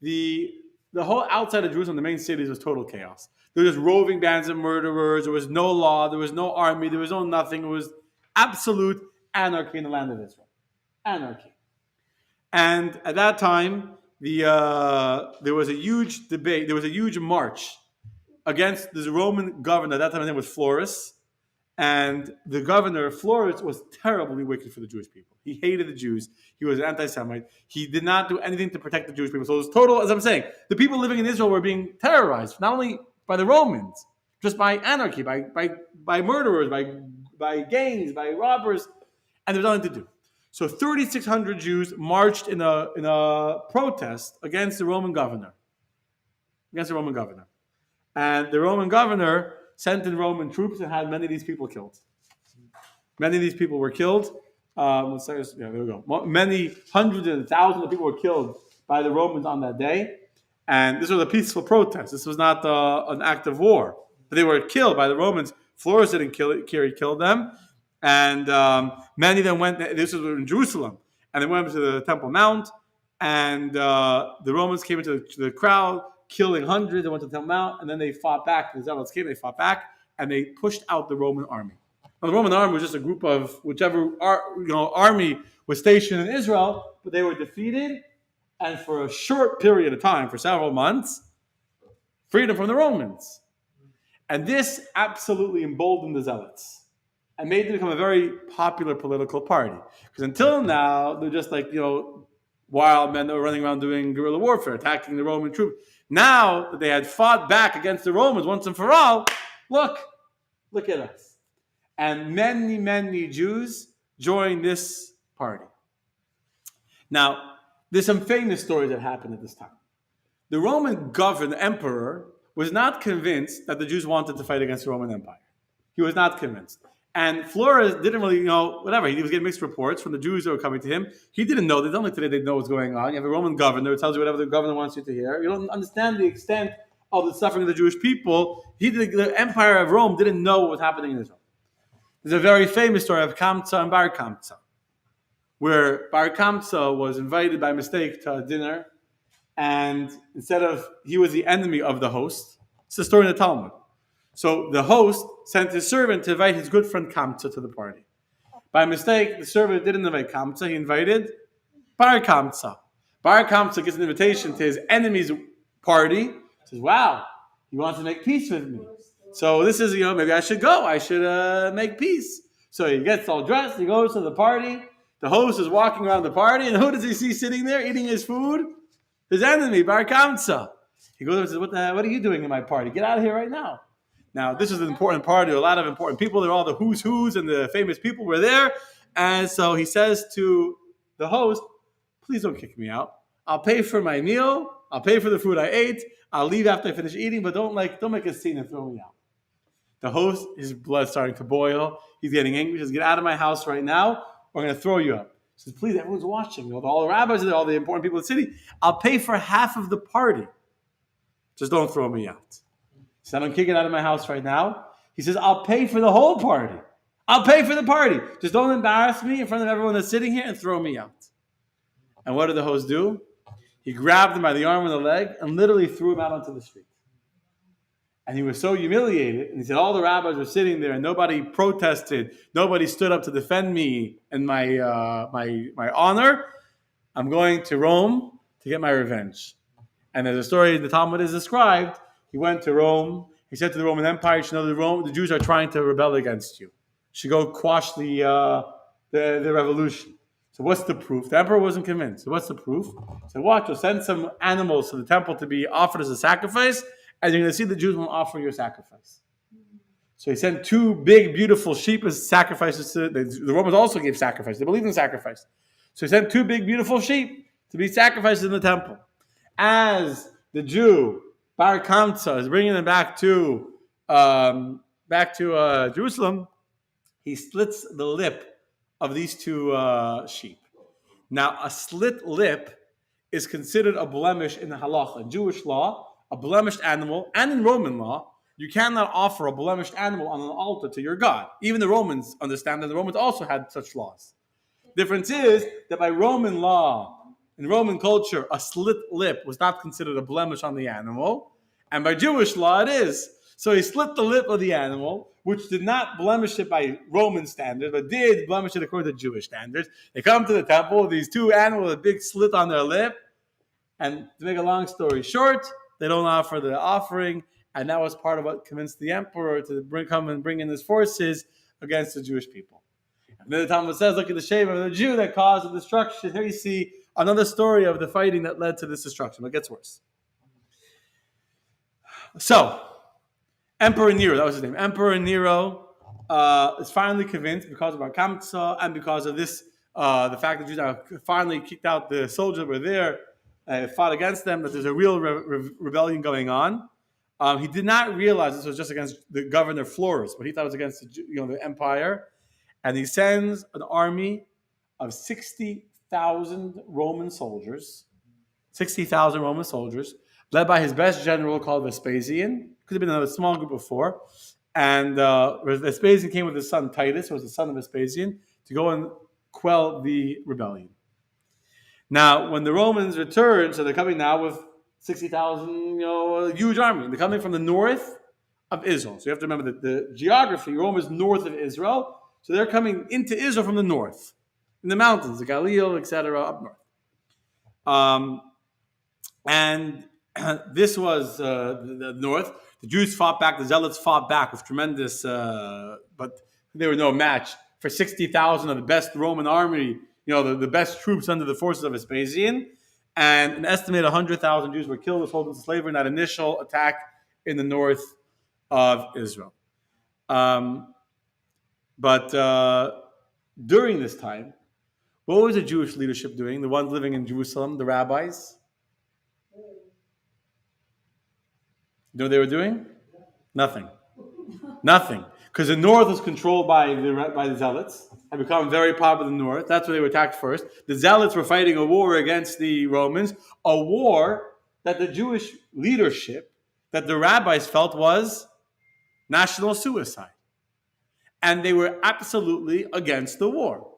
the whole outside of Jerusalem, the main cities, was total chaos. There were just roving bands of murderers. There was no law. There was no army. There was no nothing. It was absolute anarchy in the land of Israel. Anarchy. And at that time, there was a huge debate. There was a huge march against this Roman governor. At that time, his name was Florus. And the governor, Florus, was terribly wicked for the Jewish people. He hated the Jews. He was an anti-Semite. He did not do anything to protect the Jewish people. So it was total, as I'm saying, the people living in Israel were being terrorized, not only by the Romans, just by anarchy, by murderers, by by gangs, by robbers, and there was nothing to do. So 3,600 Jews marched in a protest against the Roman governor. And the Roman governor sent in Roman troops and had many of these people killed. Many of these people were killed. There we go. Many hundreds and thousands of people were killed by the Romans on that day. And this was a peaceful protest. This was not an act of war. But they were killed by the Romans. Florus didn't kill them. And many of them went, this was in Jerusalem, and they went to the Temple Mount. And the Romans came into the crowd, killing hundreds. They went to the Temple Mount, and then they fought back. The Zealots came, they fought back, and they pushed out the Roman army. Now, the Roman army was just a group of whichever army was stationed in Israel, but they were defeated, and for a short period of time, for several months, freedom from the Romans. And this absolutely emboldened the Zealots and made them become a very popular political party. Because until now, they're just like, wild men that were running around doing guerrilla warfare, attacking the Roman troops. Now that they had fought back against the Romans once and for all, look at us. And many, many Jews joined this party. Now, there's some famous stories that happened at this time. The Roman governor, the emperor, was not convinced that the Jews wanted to fight against the Roman Empire. He was not convinced. And Flores didn't really whatever. He was getting mixed reports from the Jews that were coming to him. He didn't know. They don't like today they know what's going on. You have a Roman governor who tells you whatever the governor wants you to hear. You don't understand the extent of the suffering of the Jewish people. The empire of Rome didn't know what was happening in Israel. There's a very famous story of Kamsa and Bar Kamsa, where Bar Kamsa was invited by mistake to a dinner, and he was the enemy of the host. It's a story in the Talmud. So the host sent his servant to invite his good friend Kamsa to the party. By mistake, the servant didn't invite Kamsa, he invited Bar Kamsa. Bar Kamsa gets an invitation to his enemy's party. He says, wow, he wants to make peace with me. So this is, maybe I should go. I should make peace. So he gets all dressed, he goes to the party. The host is walking around the party, and who does he see sitting there eating his food? His enemy, Bar Kamsa. He goes over and says, what are you doing in my party? Get out of here right now. Now, this is an important party. A lot of important people. They're all the who's who's and the famous people were there. And so he says to the host, please don't kick me out. I'll pay for my meal. I'll pay for the food I ate. I'll leave after I finish eating, but don't make a scene and throw me out. The host, his blood's starting to boil. He's getting angry. He says, get out of my house right now. We're going to throw you out. He says, please, everyone's watching. All the rabbis are there, all the important people in the city. I'll pay for half of the party. Just don't throw me out. He said, I'm kicking out of my house right now. He says, I'll pay for the whole party. I'll pay for the party. Just don't embarrass me in front of everyone that's sitting here and throw me out. And what did the host do? He grabbed him by the arm and the leg and literally threw him out onto the street. And he was so humiliated. And he said, all the rabbis were sitting there and nobody protested. Nobody stood up to defend me and my honor. I'm going to Rome to get my revenge. And as the story in the Talmud is described, he went to Rome. He said to the Roman Empire, you should know the Jews are trying to rebel against you. You should go quash the revolution. So what's the proof? The emperor wasn't convinced. So what's the proof? He said, watch, we'll send some animals to the temple to be offered as a sacrifice, and you're going to see the Jews won't offer your sacrifice. So he sent 2 big, beautiful sheep as sacrifices. The Romans also gave sacrifice. They believed in sacrifice. So he sent 2 big, beautiful sheep to be sacrificed in the temple. As the Jew, Bar Kamsa, is bringing them back to Jerusalem, he slits the lip of these 2 sheep. Now, a slit lip is considered a blemish in the halacha. In Jewish law, a blemished animal, and in Roman law, you cannot offer a blemished animal on an altar to your God. Even the Romans understand that the Romans also had such laws. Difference is that by Roman law, in Roman culture, a slit lip was not considered a blemish on the animal, and by Jewish law it is. So he slit the lip of the animal, which did not blemish it by Roman standards, but did blemish it according to Jewish standards. They come to the temple, these 2 animals with a big slit on their lip, and to make a long story short, they don't offer the offering, and that was part of what convinced the emperor to come and bring in his forces against the Jewish people. And then the Talmud says, look at the shame of the Jew that caused the destruction. Here you see another story of the fighting that led to this destruction. It gets worse. So, Emperor Nero, that was his name. Emperor Nero is finally convinced because of our Kamsa and because of this, the fact that Jews have finally kicked out the soldiers that were there, fought against them, that there's a real rebellion going on. He did not realize this was just against the governor Florus, but he thought it was against the empire. And he sends an army of 60,000 Roman soldiers, led by his best general called Vespasian. Could have been a small group of 4. And Vespasian came with his son Titus, who was the son of Vespasian, to go and quell the rebellion. Now, when the Romans return, so they're coming now with 60,000, a huge army. They're coming from the north of Israel. So you have to remember that the geography, Rome is north of Israel. So they're coming into Israel from the north, in the mountains, the Galilee, etc., up north. And this was the north. The Jews fought back. The Zealots fought back with tremendous, but they were no match for 60,000 of the best Roman army, the best troops under the forces of Vespasian. And an estimated 100,000 Jews were killed or sold into slavery in that initial attack in the north of Israel. But during this time, what was the Jewish leadership doing? The ones living in Jerusalem, the rabbis? You know what they were doing? Nothing. Because the north was controlled by the Zealots, had become very popular in the north. That's where they were attacked first. The Zealots were fighting a war against the Romans, a war that the Jewish leadership, that the rabbis felt was national suicide. And they were absolutely against the war.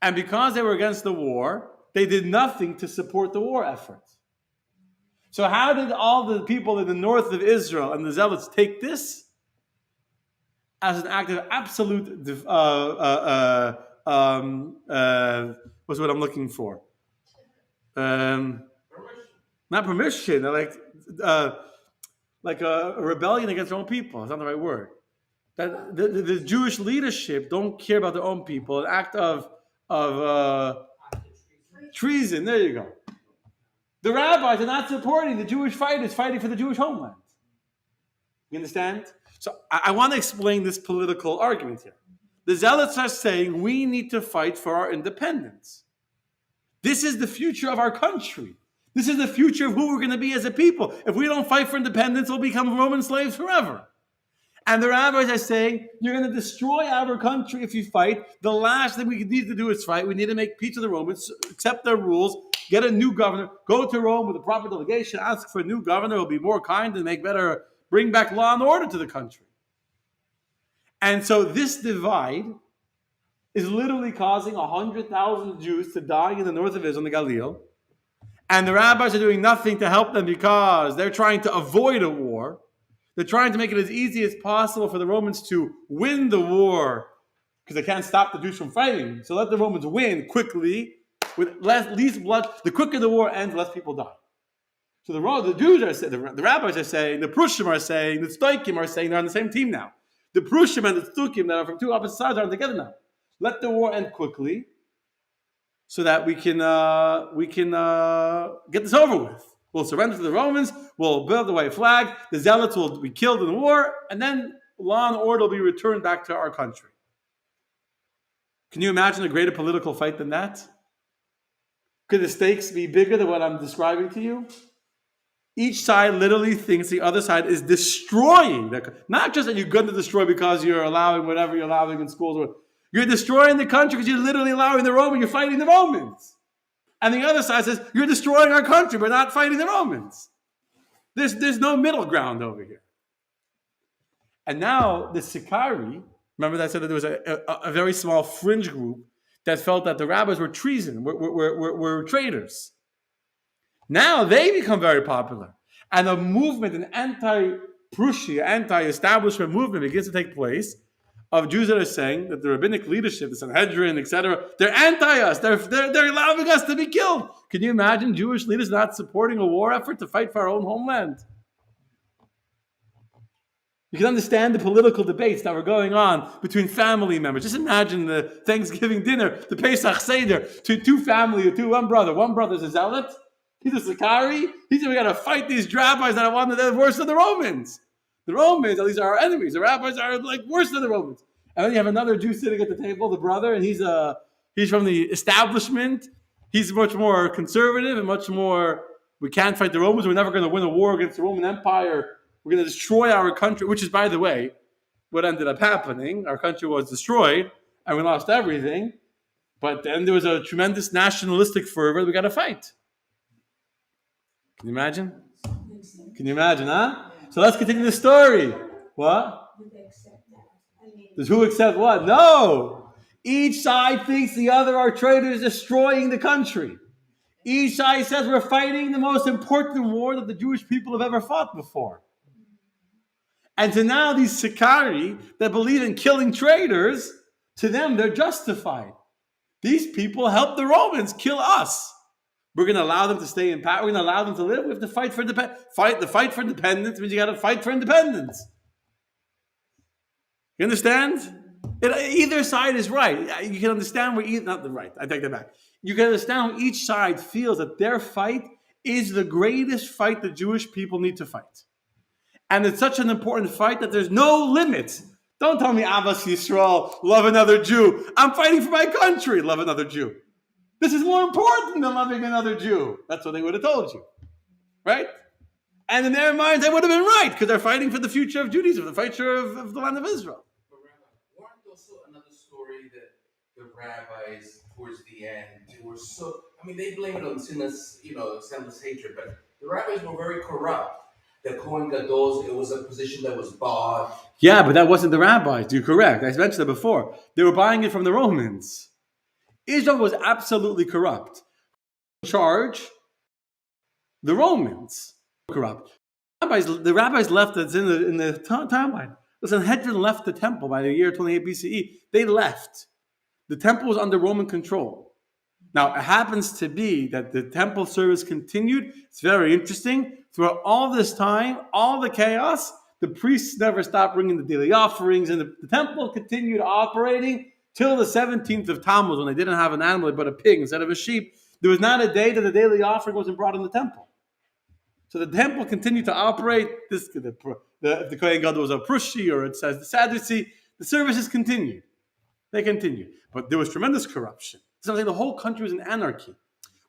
And because they were against the war, they did nothing to support the war effort. So how did all the people in the north of Israel and the Zealots take this? As an act of absolute, what's what I'm looking for? Not permission, like a rebellion against their own people. That's not the right word. That the Jewish leadership don't care about their own people. An act of treason. There you go. The rabbis are not supporting the Jewish fighters fighting for the Jewish homeland. You understand? So I want to explain this political argument here. The Zealots are saying we need to fight for our independence. This is the future of our country. This is the future of who we're going to be as a people. If we don't fight for independence, we'll become Roman slaves forever. And the rabbis are saying, you're going to destroy our country if you fight. The last thing we need to do is fight. We need to make peace with the Romans, accept their rules, get a new governor, go to Rome with a proper delegation, ask for a new governor who will be more kind and bring back law and order to the country. And so this divide is literally causing 100,000 Jews to die in the north of Israel, in the Galilee. And the rabbis are doing nothing to help them because they're trying to avoid a war. They're trying to make it as easy as possible for the Romans to win the war because they can't stop the Jews from fighting. So let the Romans win quickly with least blood. The quicker the war ends, less people die. So the Jews are saying, the rabbis are saying, the Prushim are saying, the Stoichim are saying they're on the same team now. The Prushim and the Stoichim that are from two opposite sides are together now. Let the war end quickly so that we can get this over with. We'll surrender to the Romans, we'll build the white flag, the Zealots will be killed in the war, and then law and order will be returned back to our country. Can you imagine a greater political fight than that? Could the stakes be bigger than what I'm describing to you? Each side literally thinks the other side is destroying. Not just that you're going to destroy because you're allowing whatever you're allowing in schools. You're destroying the country because you're literally allowing the Romans, you're fighting the Romans. And the other side says, you're destroying our country, we're not fighting the Romans. There's no middle ground over here. And now the Sicarii, remember that I said that there was a very small fringe group that felt that the rabbis were treason, were traitors. Now they become very popular. And a movement, an anti-Prussia, anti-establishment movement begins to take place of Jews that are saying that the rabbinic leadership, the Sanhedrin, etc., they're anti-us. They're allowing us to be killed. Can you imagine Jewish leaders not supporting a war effort to fight for our own homeland? You can understand the political debates that were going on between family members. Just imagine the Thanksgiving dinner, the Pesach Seder, one brother. One brother's a zealot. He's a Sicarii. He said we got to fight these rabbis that are worse than the Romans. The Romans, at least, are our enemies. The rabbis are like worse than the Romans. And then you have another Jew sitting at the table, the brother, and he's from the establishment. He's much more conservative and much more, we can't fight the Romans. We're never going to win a war against the Roman Empire. We're going to destroy our country, which is, by the way, what ended up happening. Our country was destroyed and we lost everything. But then there was a tremendous nationalistic fervor. We got to fight. Can you imagine? Can you imagine, huh? So let's continue the story. What? Does who accept what? No. Each side thinks the other are traitors destroying the country. Each side says we're fighting the most important war that the Jewish people have ever fought before. And to now these Sicarii that believe in killing traitors, to them they're justified. These people helped the Romans kill us. We're going to allow them to stay in power. We're going to allow them to live. We have to fight for independence. The fight for independence means you got to fight for independence. You understand? Either side is right. You can understand where not the right. I take that back. You can understand where each side feels that their fight is the greatest fight the Jewish people need to fight. And it's such an important fight that there's no limits. Don't tell me Abbas Yisrael, love another Jew. I'm fighting for my country, love another Jew. This is more important than loving another Jew. That's what they would have told you. Right? And in their minds, they would have been right because they're fighting for the future of Judaism, the future of the land of Israel.
But Rabbi, weren't also another story that the rabbis, towards the end, they were so, they blame it on sinless hatred, but the rabbis were very corrupt. The Kohen Gadol, it was a position that was bought.
Yeah, but that wasn't the rabbis. You're correct. I mentioned that before. They were buying it from the Romans. Israel was absolutely corrupt. Charge the Romans corrupt. The rabbis left. That's in the timeline. The Sanhedrin left the temple by the year 28 BCE. They left. The temple was under Roman control. Now, it happens to be that the temple service continued. It's very interesting. Throughout all this time, all the chaos, the priests never stopped bringing the daily offerings, and the temple continued operating till the 17th of Tammuz, when they didn't have an animal but a pig instead of a sheep. There was not a day that the daily offering wasn't brought in the temple. So the temple continued to operate. If the Kohen Gadol was a Prushi, or it says the Sadducee, the services continued. They continued. But there was tremendous corruption. So I'm saying the whole country was in anarchy.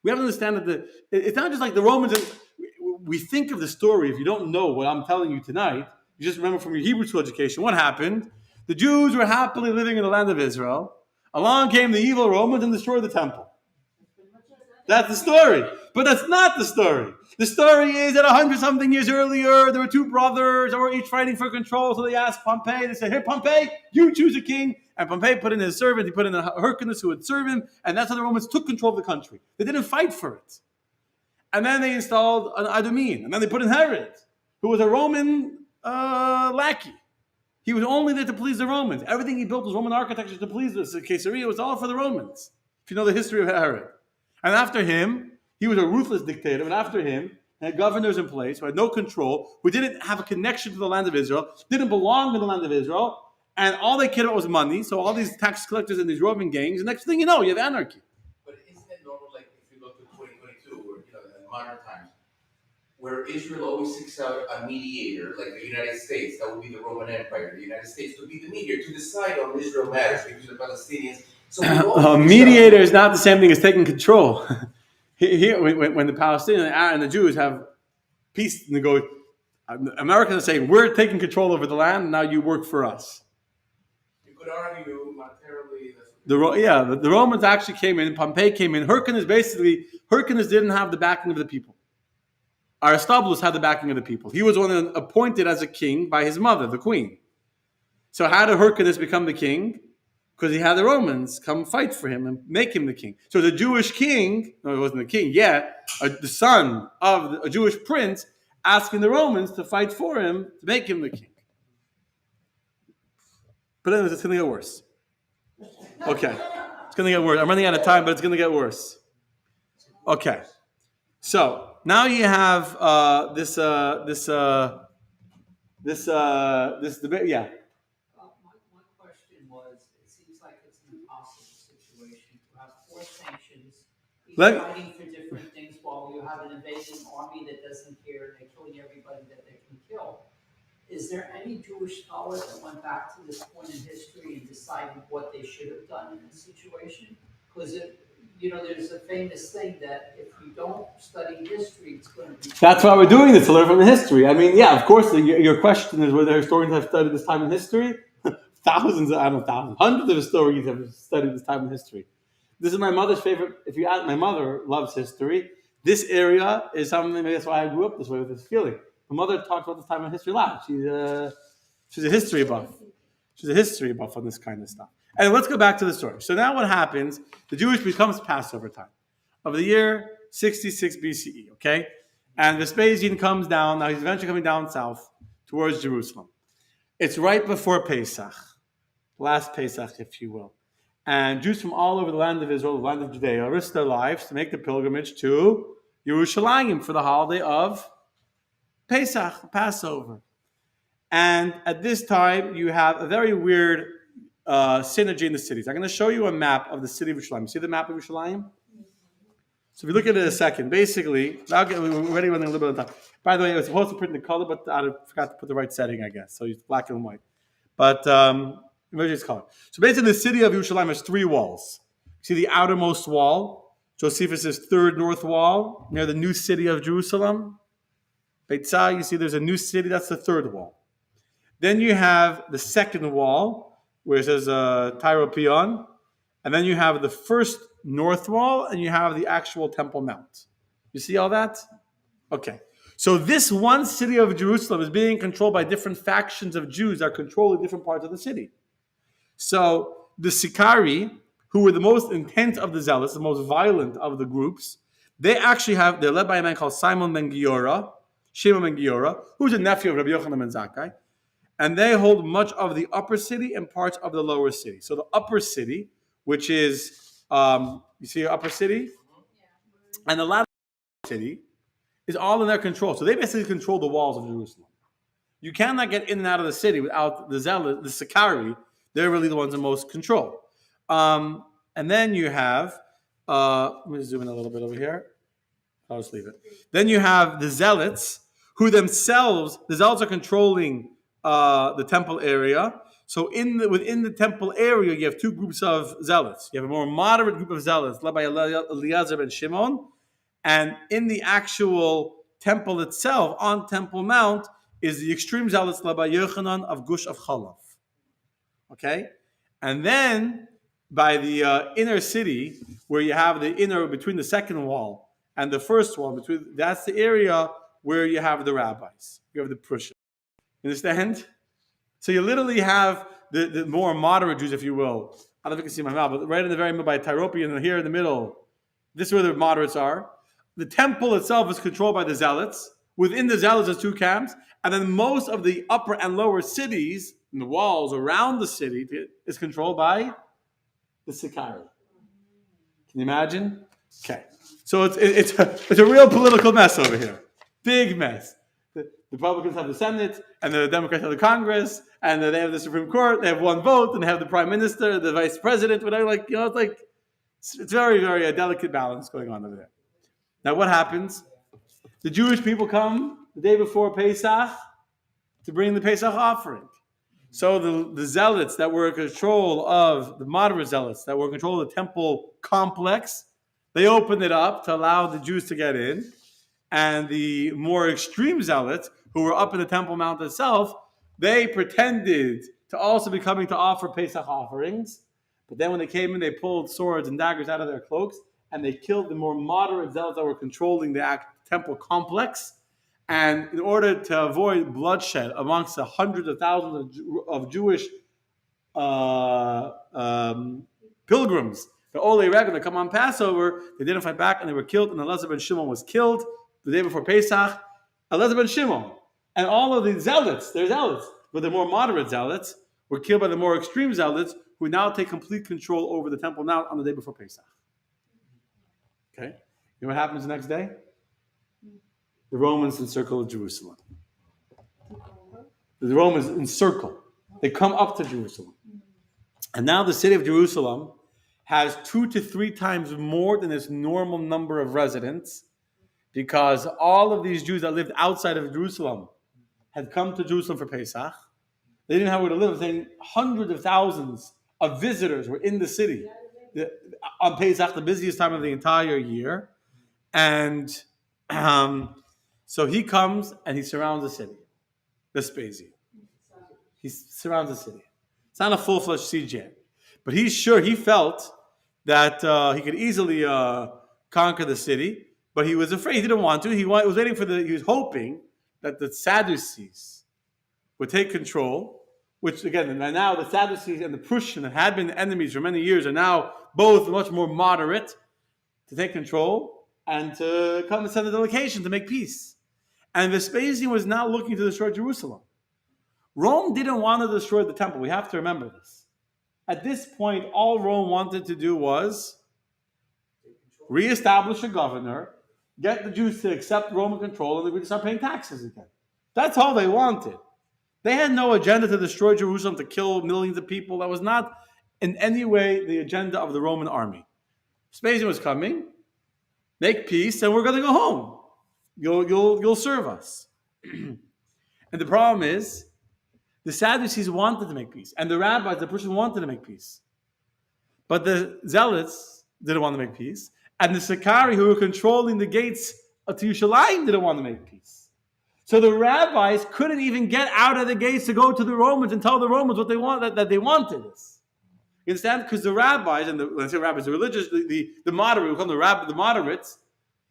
We have to understand that it's not just like the Romans. We think of the story, if you don't know what I'm telling you tonight, you just remember from your Hebrew school education, what happened? The Jews were happily living in the land of Israel. Along came the evil Romans and destroyed the temple. That's the story. But that's not the story. The story is that 100-something years earlier, there were two brothers that were each fighting for control. So they asked Pompey, they said, "Here, Pompey, you choose a king." And Pompey put in his servant, he put in a Hyrcanus who would serve him. And that's how the Romans took control of the country. They didn't fight for it. And then they installed an Idumean. And then they put in Herod, who was a Roman lackey. He was only there to please the Romans. Everything he built was Roman architecture to please us. Caesarea was all for the Romans, if you know the history of Herod. And after him, he was a ruthless dictator. And after him, had governors in place who had no control, who didn't have a connection to the land of Israel, didn't belong to the land of Israel, and all they cared about was money. So all these tax collectors and these roving gangs, and next thing you know, you have anarchy.
But isn't it normal, like if you look to 2022 or in modern times, where Israel always seeks out a mediator, like the United States, that would be the Roman Empire, the United States to be the mediator, to decide on Israel matters between the Palestinians. So
a mediator is not the same thing as taking control. Here, when the Palestinians and the Jews have peace negotiations, Americans are saying, we're taking control over the land, now you work for us.
You could argue monetarily.
The Romans actually came in, Pompey came in. Hyrcanus didn't have the backing of the people. Aristobulus had the backing of the people. He was one appointed as a king by his mother, the queen. So how did Hyrcanus become the king? Because he had the Romans come fight for him and make him the king. So the Jewish king, no, he wasn't the king yet, the son of a Jewish prince, asking the Romans to fight for him to make him the king. But anyways, it's going to get worse. Okay. It's going to get worse. I'm running out of time, but it's going to get worse. Okay. So now you have this debate. Yeah.
My question was, it seems like it's an impossible situation to have four sanctions, each fighting for different things, while you have an invading army that doesn't care, and they're killing everybody that they can kill. Is there any Jewish scholar that went back to this point in history and decided what they should have done in this situation? Because there's a famous thing that if you don't study history, it's going to be.
That's why we're doing this, to learn from the history. I mean, yeah, of course, your question is whether historians have studied this time in history. Thousands, hundreds of historians have studied this time in history. This is my mother's favorite. If you ask, my mother loves history. This area is something, maybe that's why I grew up this way with this feeling. My mother talks about this time in history a lot. She's a history buff. She's a history buff on this kind of stuff. And let's go back to the story. So now what happens? The Jewish becomes Passover time of the year 66 BCE, okay? And Vespasian comes down. Now he's eventually coming down south towards Jerusalem. It's right before Pesach, last Pesach, if you will. And Jews from all over the land of Israel, the land of Judea, risk their lives to make the pilgrimage to Yerushalayim for the holiday of Pesach, Passover. And at this time, you have a very weird synergy in the cities. I'm going to show you a map of the city of Yerushalayim. See the map of Yerushalayim? So if you look at it in a second, basically, we're already running a little bit of time. By the way, I was supposed to print in the color, but I forgot to put the right setting, I guess. So it's black and white. But maybe it's color. So basically, the city of Yerushalayim has three walls. See the outermost wall, Josephus' third north wall, near the new city of Jerusalem. Beitzah, you see there's a new city, that's the third wall. Then you have the second wall, where it says Tyro Pion. And then you have the first north wall, and you have the actual Temple Mount. You see all that? Okay. So this one city of Jerusalem is being controlled by different factions of Jews that are controlling different parts of the city. So the Sikari, who were the most intense of the Zealots, the most violent of the groups, they're led by a man called Shimon ben Giora, who's a nephew of Rabbi Yochanan ben Zakkai. And they hold much of the upper city and parts of the lower city. So the upper city, which is, you see your upper city? And the latter city is all in their control. So they basically control the walls of Jerusalem. You cannot get in and out of the city without the Zealots, the Sikari. They're really the ones in most control. And then you have, let me zoom in a little bit over here. I'll just leave it. Then you have the Zealots, who themselves, the Zealots are controlling the temple area. So within the temple area, you have two groups of Zealots. You have a more moderate group of Zealots, led by Eliezer ben Shimon. And in the actual temple itself, on Temple Mount, is the extreme Zealots, led by Yochanan of Gush of Chalaf. Okay? And then, by the inner city, where you have the inner, between the second wall and the first wall, that's the area where you have the rabbis. You have the Prussians. You understand? So you literally have the more moderate Jews, if you will. I don't know if you can see my mouth, but right in the very middle by Tyropian, and here in the middle, this is where the moderates are. The temple itself is controlled by the Zealots. Within the Zealots, there's two camps. And then most of the upper and lower cities, and the walls around the city, is controlled by the Sikari. Can you imagine? Okay. So it's a real political mess over here. Big mess. The Republicans have the Senate, and the Democrats have the Congress, and they have the Supreme Court. They have one vote, and they have the Prime Minister, the Vice President, whatever. It's very, very a delicate balance going on over there. Now, what happens? The Jewish people come the day before Pesach to bring the Pesach offering. So the Zealots that were in control of, the moderate Zealots that were in control of the temple complex, they opened it up to allow the Jews to get in. And the more extreme Zealots, who were up in the Temple Mount itself, they pretended to also be coming to offer Pesach offerings. But then when they came in, they pulled swords and daggers out of their cloaks, and they killed the more moderate Zealots that were controlling the temple complex. And in order to avoid bloodshed amongst the hundreds of thousands of Jewish pilgrims, the Olei Regel that come on Passover, they didn't fight back and they were killed, and Eliezer ben Shimon was killed the day before Pesach. Eliezer ben Shimon and all of the Zealots, they're Zealots, but the more moderate Zealots were killed by the more extreme Zealots, who now take complete control over the Temple Mount on the day before Pesach. Okay? You know what happens the next day? The Romans encircle Jerusalem. The Romans encircle. They come up to Jerusalem. And now the city of Jerusalem has 2 to 3 times more than its normal number of residents, because all of these Jews that lived outside of Jerusalem had come to Jerusalem for Pesach. They didn't have where to live. Saying hundreds of thousands of visitors were in the city on Pesach, the busiest time of the entire year. And so he comes and he surrounds the city, Vespasian. He surrounds the city. It's not a full-fledged siege yet, but he felt that he could easily conquer the city, but he was afraid. He didn't want to. He was waiting he was hoping that the Sadducees would take control, which again, now the Sadducees and the Prussian that had been enemies for many years are now both much more moderate, to take control and to come and send a delegation to make peace. And Vespasian was not looking to destroy Jerusalem. Rome didn't want to destroy the temple. We have to remember this. At this point, all Rome wanted to do was reestablish a governor, get the Jews to accept Roman control, and they would start paying taxes again. That's all they wanted. They had no agenda to destroy Jerusalem, to kill millions of people. That was not in any way the agenda of the Roman army. Vespasian was coming, make peace, and we're going to go home. You'll serve us. And the problem is, the Sadducees wanted to make peace, and the rabbis, the Prussians, wanted to make peace. But the Zealots didn't want to make peace, and the Sicarii, who were controlling the gates to Yerushalayim, didn't want to make peace. So the rabbis couldn't even get out of the gates to go to the Romans and tell the Romans what they want, that they wanted this. You understand? Because the rabbis, and when I say rabbis, the religious, the moderate, we call them the moderates,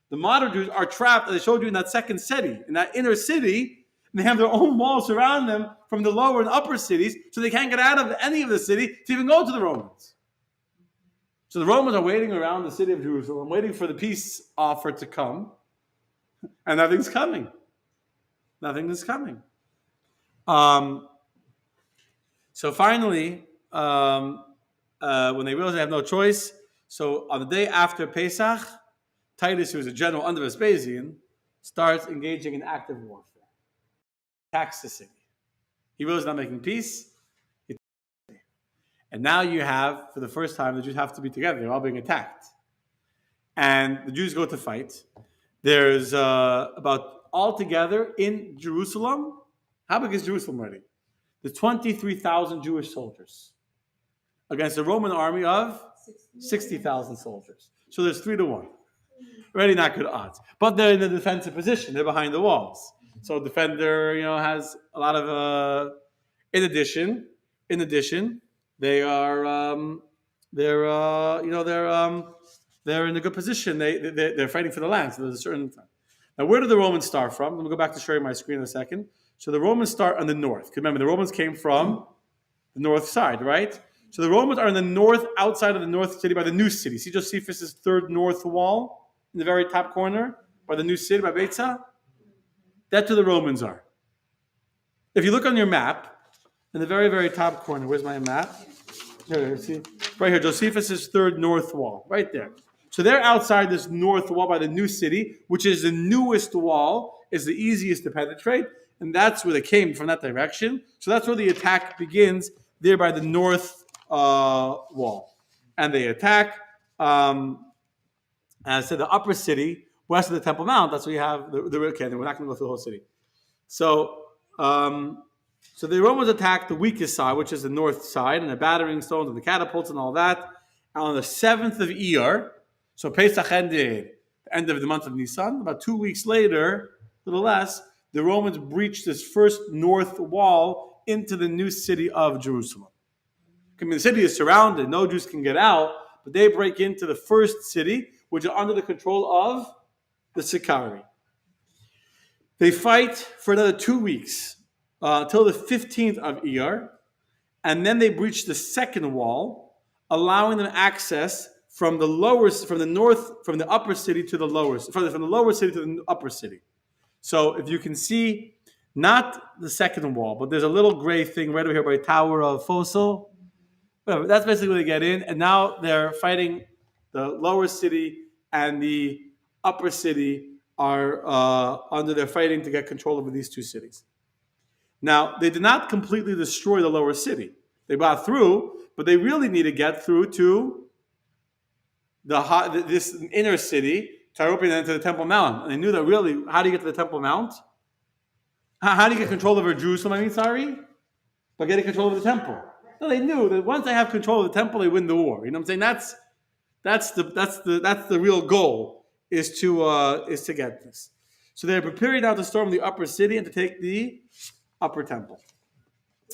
the moderate Jews are trapped, as I showed you in that second city, in that inner city. And they have their own walls around them from the lower and upper cities, so they can't get out of any of the city to even go to the Romans. So the Romans are waiting around the city of Jerusalem, waiting for the peace offer to come, and nothing's coming. Nothing is coming. So finally, when they realize they have no choice, so on the day after Pesach, Titus, who was a general under Vespasian, starts engaging in active warfare. Attacks the city. He realizes not making peace. And now you have, for the first time, the Jews have to be together. They're all being attacked. And the Jews go to fight. There's about altogether in Jerusalem, how big is Jerusalem already? There's 23,000 Jewish soldiers against a Roman army of 60,000 soldiers. So there's 3-1. Already not good odds. But they're in a defensive position. They're behind the walls. So defender, has a lot of. In addition, they are they're in a good position. They're fighting for the land. So there's a certain time. Now, where do the Romans start from? Let me go back to sharing my screen in a second. So the Romans start on the north. Remember, the Romans came from the north side, right? So the Romans are in the north, outside of the north city, by the new city. See Josephus' third north wall in the very top corner, by the new city, by Beitzah. That's where the Romans are. If you look on your map, in the very, very top corner, where's my map? Here, see? Right here, Josephus' third north wall, right there. So they're outside this north wall by the new city, which is the newest wall, is the easiest to penetrate, and that's where they came, from that direction. So that's where the attack begins, there by the north wall. And they attack, as I said, the upper city, west of the Temple Mount. That's where you have okay, then we're not going to go through the whole city. So so the Romans attacked the weakest side, which is the north side, and the battering stones and the catapults and all that. And on the 7th of Iyar, so Pesach ended, the end of the month of Nisan, about 2 weeks later, a little less, the Romans breached this first north wall into the new city of Jerusalem. I mean, the city is surrounded, no Jews can get out, but they break into the first city, which is under the control of the Sicarii. They fight for another 2 weeks, till the 15th of Iyar, and then they breach the second wall, allowing them access from the upper city to the lower, from the lower city to the upper city. So if you can see, not the second wall, but there's a little gray thing right over here by Tower of Fossil. Whatever, that's basically where they get in, and now they're fighting the lower city and the upper city are they're fighting to get control over these two cities. Now, they did not completely destroy the lower city. They got through, but they really need to get through to this inner city, to open into the Temple Mount. And they knew that really, how do you get to the Temple Mount? How do you get control over Jerusalem? Sorry, by getting control of the temple. No, they knew that once they have control of the temple, they win the war. You know what I'm saying? That's the real goal is to get this. So they're preparing now to storm the upper city and to take the upper temple.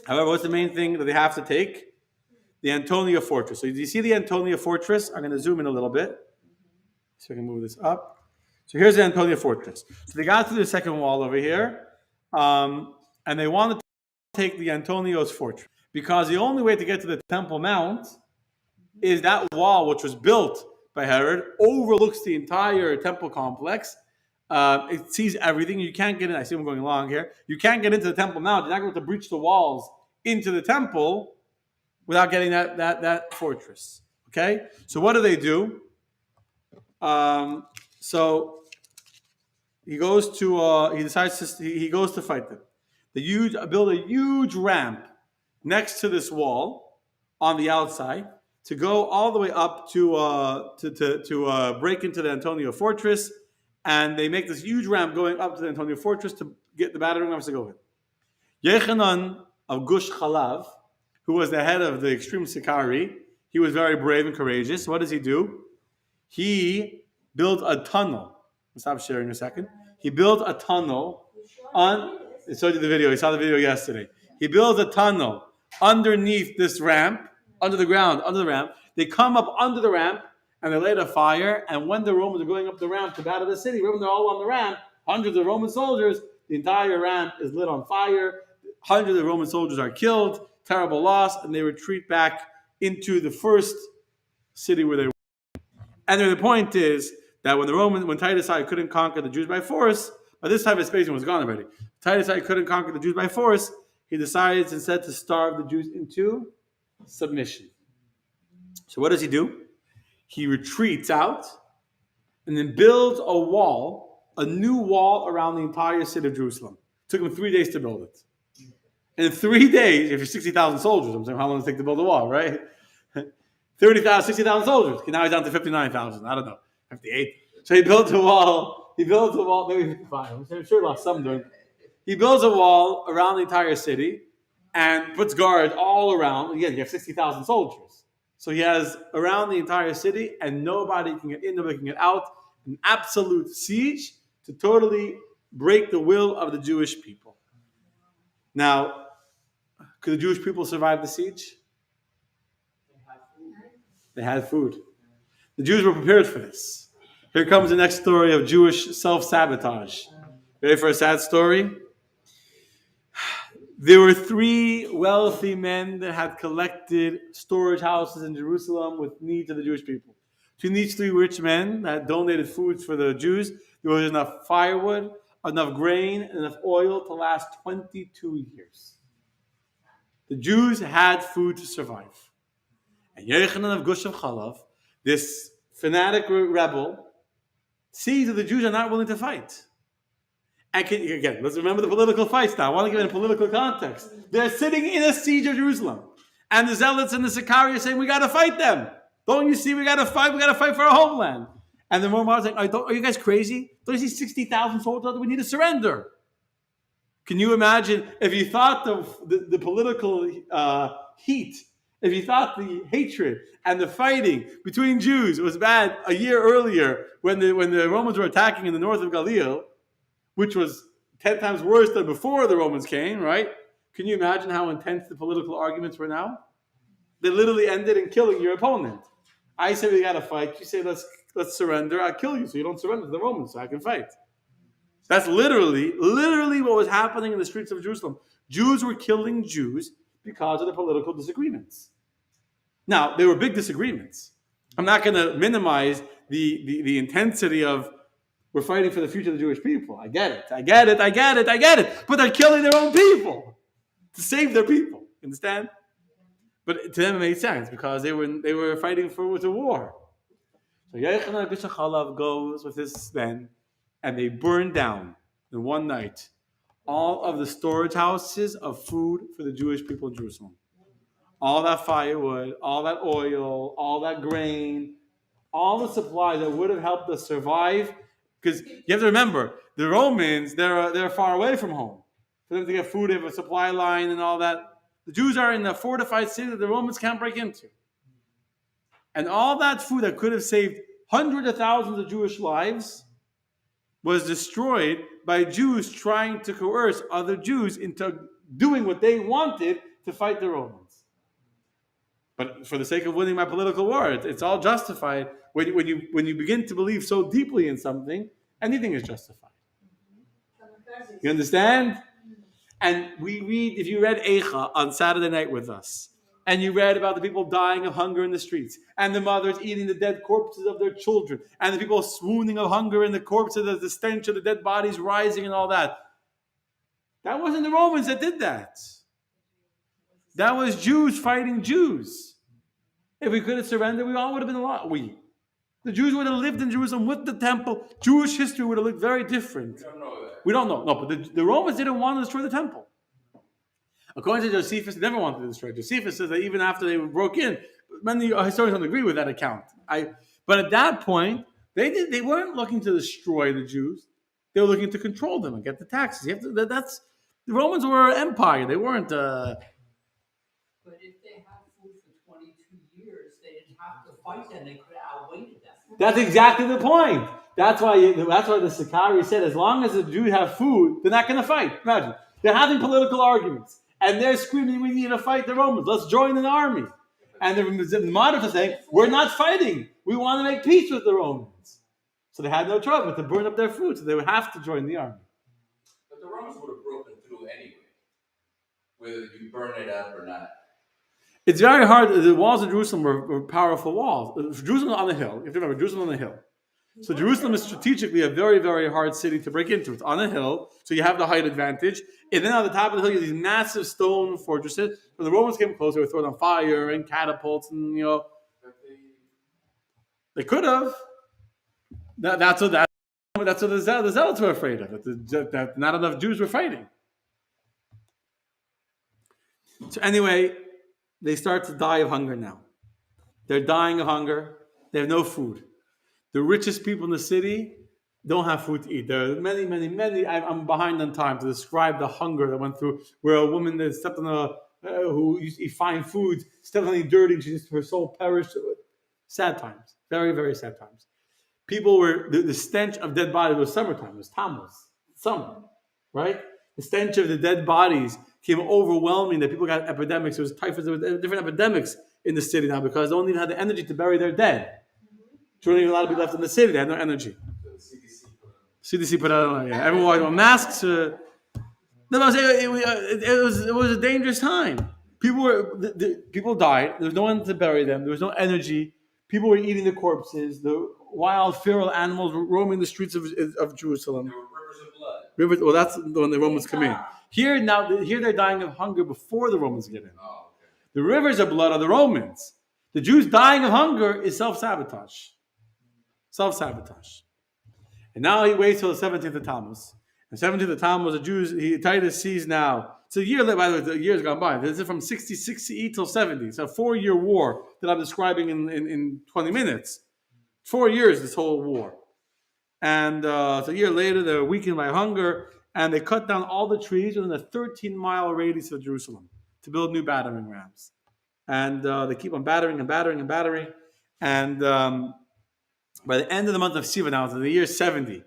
However, what's the main thing that they have to take? The Antonia fortress. So you see the Antonia fortress? I'm going to zoom in a little bit so I can move this up. So here's the Antonia fortress. So they got through the second wall over here, and they wanted to take the Antonio's fortress because the only way to get to the Temple Mount is that wall, which was built by Herod, overlooks the entire temple complex. It sees everything. You can't get in. I see I'm going along here. You can't get into the Temple Mount. You're not going to breach the walls into the temple without getting that fortress. Okay? So what do? So he goes to he goes to fight them. Build a huge ramp next to this wall on the outside to go all the way up to break into the Antonia fortress, and they make this huge ramp going up to the Antonia fortress to get the battering rams to go in. Yechanan of Gush Chalav, who was the head of the extreme Sikari, he was very brave and courageous. What does he do? He built a tunnel. I'll stop sharing in a second. He built a tunnel on. I showed you the video. He saw the video yesterday. He built a tunnel underneath this ramp, under the ground, under the ramp. They come up under the ramp and they light a fire. And when the Romans are going up the ramp to battle the city, when they're all on the ramp, hundreds of Roman soldiers, the entire ramp is lit on fire. Hundreds of Roman soldiers are killed. Terrible loss, and they retreat back into the first city where they were. And the point is that when Titus I couldn't conquer the Jews by force, by this time Vespasian was gone already. Titus I couldn't conquer the Jews by force. He decides instead to starve the Jews into submission. So what does he do? He retreats out and then builds a new wall around the entire city of Jerusalem. It took him 3 days to build it. In 3 days, if you're 60,000 soldiers, I'm saying how long does it take to build a wall, right? 60,000 soldiers. Okay, now he's down to 59,000. I don't know, 58. So he built a wall. Maybe 55. I'm sure he lost some during. He builds a wall around the entire city and puts guards all around. Again, you have 60,000 soldiers. So he has around the entire city, and nobody can get in, nobody can get out. An absolute siege to totally break the will of the Jewish people. Now, could the Jewish people survive the siege? They had food. The Jews were prepared for this. Here comes the next story of Jewish self-sabotage. Ready for a sad story? There were 3 wealthy men that had collected storage houses in Jerusalem with needs of the Jewish people. Between these 3 rich men that donated foods for the Jews, there was enough firewood, enough grain, and enough oil to last 22 years. The Jews had food to survive. And Yechanan of Gush of Chalav, this fanatic rebel, sees that the Jews are not willing to fight. And again, let's remember the political fights now. I want to give it a political context. They're sitting in a siege of Jerusalem. And the Zealots and the Sikari are saying, we got to fight them. Don't you see? We got to fight for our homeland. And the Romans are saying, are you guys crazy? Don't you see 60,000 soldiers? We need to surrender. Can you imagine if you thought the political heat, if you thought the hatred and the fighting between Jews was bad a year earlier when the Romans were attacking in the north of Galilee, which was 10 times worse than before the Romans came, right? Can you imagine how intense the political arguments were now? They literally ended in killing your opponent. I say we got to fight. You say let's surrender. I'll kill you so you don't surrender to the Romans so I can fight. That's literally what was happening in the streets of Jerusalem. Jews were killing Jews because of the political disagreements. Now, they were big disagreements. I'm not going to minimize the intensity of we're fighting for the future of the Jewish people. I get it. But they're killing their own people to save their people. Understand? But to them it made sense because they were fighting for the war. So Yechanan Gush Chalav goes with his men, and they burn down in one night all of the storage houses of food for the Jewish people in Jerusalem. All that firewood, all that oil, all that grain, all the supplies that would have helped us survive. Because you have to remember, the Romans, they're far away from home. for them to get food. They have a supply line and all that. The Jews are in a fortified city that the Romans can't break into. And all that food that could have saved hundreds of thousands of Jewish lives was destroyed by Jews trying to coerce other Jews into doing what they wanted to fight the Romans. But for the sake of winning my political war, it's all justified. When you begin to believe so deeply in something, anything is justified. You understand? And we read, if you read Eicha on Saturday night with us, and you read about the people dying of hunger in the streets, and the mothers eating the dead corpses of their children, and the people swooning of hunger in the corpses, the stench of the dead bodies rising and all that. That wasn't the Romans that did that. That was Jews fighting Jews. If we could have surrendered, we all would have been alive. The Jews would have lived in Jerusalem with the temple. Jewish history would have looked very different.
We don't know that.
We don't know. No, but the Romans didn't want to destroy the temple. According to Josephus, they never wanted to destroy it. Josephus says that even after they broke in, many historians don't agree with that account. But at that point, they weren't looking to destroy the Jews. They were looking to control them and get the taxes. The Romans were an empire. They weren't.
But if they had food for 22 years, they didn't have to fight them. They could have outweighted them.
That's exactly the point. That's why the Sakari said, as long as the Jews have food, they're not going to fight. Imagine. They're having political arguments. And they're screaming, we need to fight the Romans. Let's join an army. And the moderate are saying, we're not fighting. We want to make peace with the Romans. So they had no choice but to burn up their food. So they would have to join the army.
But the Romans would have broken through anyway, whether you burn it up or not.
It's very hard. The walls of Jerusalem were powerful walls. Jerusalem on the hill. You have to remember, Jerusalem on the hill. So Jerusalem is strategically a very, very hard city to break into. It's on a hill, so you have the height advantage. And then on the top of the hill, you have these massive stone fortresses. When the Romans came close, they were thrown on fire and catapults, and they could have. That's what the Zealots were afraid of. That not enough Jews were fighting. So anyway, they start to die of hunger now. They're dying of hunger. They have no food. The richest people in the city don't have food to eat. There are many. I'm behind on time to describe the hunger that went through, where a woman that stepped on who used to eat fine food, stepped on anything dirty, her soul perished. Sad times. Very, very sad times. People were, the stench of dead bodies was summertime. It was Tammuz. Summer. Right? The stench of the dead bodies came overwhelming that people got epidemics. There was typhus, there were different epidemics in the city now because they don't even have the energy to bury their dead. Children even allowed to be left in the city. They had no energy. CDC put out, yeah. Everyone wore masks. It was a dangerous time. People died. There was no one to bury them. There was no energy. People were eating the corpses. The wild feral animals were roaming the streets of Jerusalem.
There were rivers of blood.
Well, that's when the Romans come in. Here they're dying of hunger before the Romans get in.
Oh, okay.
The rivers of blood are the Romans. The Jews dying of hunger is self-sabotage. Self-sabotage. And now he waits till the 17th of Tammuz. And 17th of Tammuz, the Jews, Titus sees now. It's a year, by the way, the years gone by. This is from 66 CE till 70. It's a 4-year war that I'm describing in 20 minutes. 4 years, this whole war. And so a year later, they're weakened by hunger, and they cut down all the trees within a 13-mile radius of Jerusalem to build new battering rams. And they keep on battering. And by the end of the month of Sivan, now in the year 70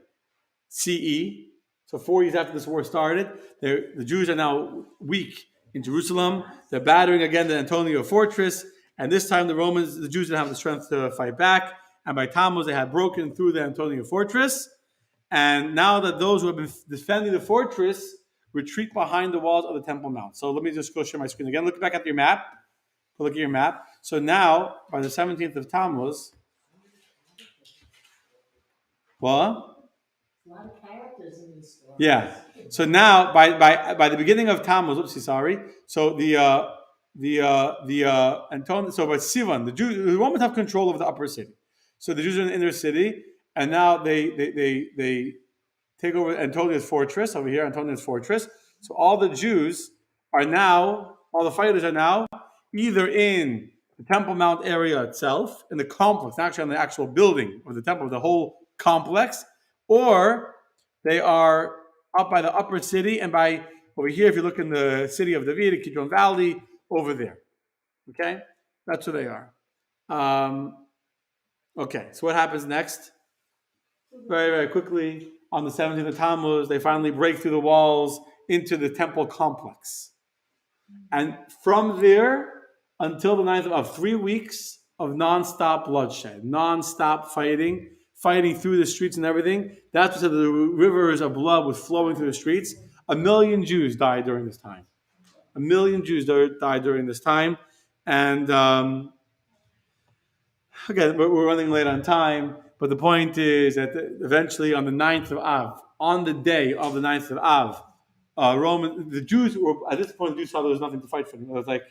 CE, so 4 years after this war started, the Jews are now weak in Jerusalem. They're battering again the Antonia fortress, and this time the Jews didn't have the strength to fight back. And by Tammuz, they had broken through the Antonia fortress. And now that those who have been defending the fortress retreat behind the walls of the Temple Mount. So let me just go share my screen again. Look back at your map. Look at your map. So now, by the 17th of Tammuz, what?
A lot of characters in this story.
Yeah. So now, by the beginning of Tammuz, So so by Sivan, the Romans have control over the upper city. So the Jews are in the inner city, and now they take over Antonia's fortress over here. Antonia's fortress. So all the fighters are now either in the Temple Mount area itself, in the complex, actually on the actual building of the temple, the whole complex, or they are up by the upper city and by over here. If you look in the city of David, Kidron Valley, over there. Okay, that's where they are. Okay, so what happens next? Very, very quickly, on the 17th of Tammuz, they finally break through the walls into the temple complex. And from there until the 9th of 3 weeks of non-stop bloodshed, non-stop fighting through the streets and everything. That's what the rivers of blood was flowing through the streets. 1 million Jews died during this time. 1 million Jews died during this time. And again, we're running late on time, but the point is that eventually on the 9th of Av, on the day of the 9th of Av, the Jews were, at this point, the Jews saw there was nothing to fight for them. It was like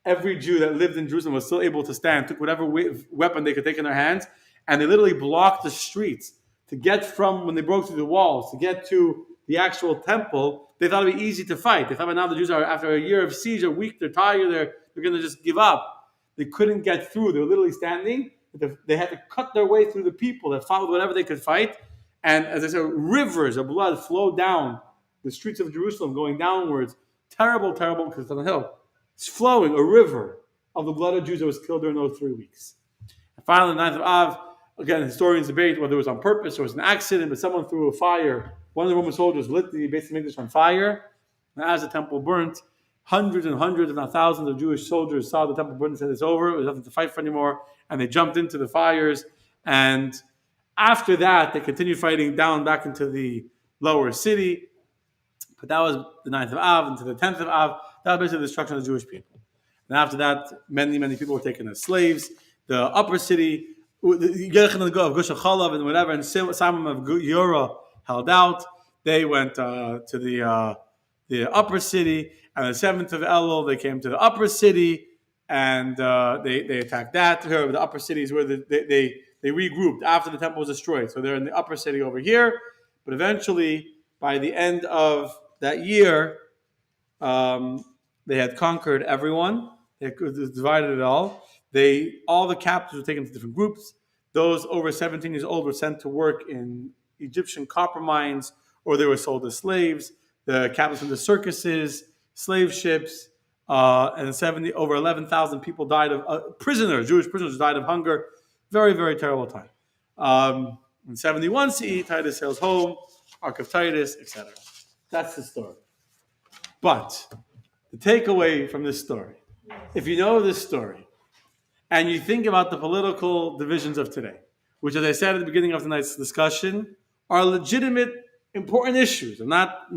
every Jew that lived in Jerusalem was still able to stand, took whatever weapon they could take in their hands, and they literally blocked the streets to get from, when they broke through the walls, to get to the actual temple. They thought it would be easy to fight. They thought by now the Jews are, after a year of siege, are weak, they're tired, they're going to just give up. They couldn't get through. They were literally standing. They had to cut their way through the people that followed whatever they could fight. And as I said, rivers of blood flowed down the streets of Jerusalem, going downwards. Terrible, terrible, because it's on the hill. It's flowing, a river of the blood of Jews that was killed during those 3 weeks. And finally, the 9th of Av, again, historians debate whether it was on purpose or it was an accident, but someone threw a fire. One of the Roman soldiers lit the base of English on fire. And as the temple burnt, hundreds and hundreds, if not thousands of Jewish soldiers saw the temple burn and said it's over, there's nothing to fight for anymore, and they jumped into the fires. And after that, they continued fighting down back into the lower city. But that was the 9th of Av into the 10th of Av. That was basically the destruction of the Jewish people. And after that, many, many people were taken as slaves. The upper city, Yerichin of Gush Chalav and whatever, and Simon of Yora held out. They went to the upper city, and the 7th of Elul, they came to the upper city, and they attacked that. The upper city is where they regrouped after the temple was destroyed. So they're in the upper city over here, but eventually, by the end of that year, they had conquered everyone. They had divided it all. All the captives were taken to different groups. Those over 17 years old were sent to work in Egyptian copper mines, or they were sold as slaves. The captives from the circuses, slave ships, and over 11,000 people died of Jewish prisoners died of hunger. Very, very terrible time. In 71 CE, Titus sails home, Ark of Titus, etc. That's the story. But the takeaway from this story, if you know this story, and you think about the political divisions of today, which, as I said at the beginning of tonight's discussion, are legitimate, important issues. I'm not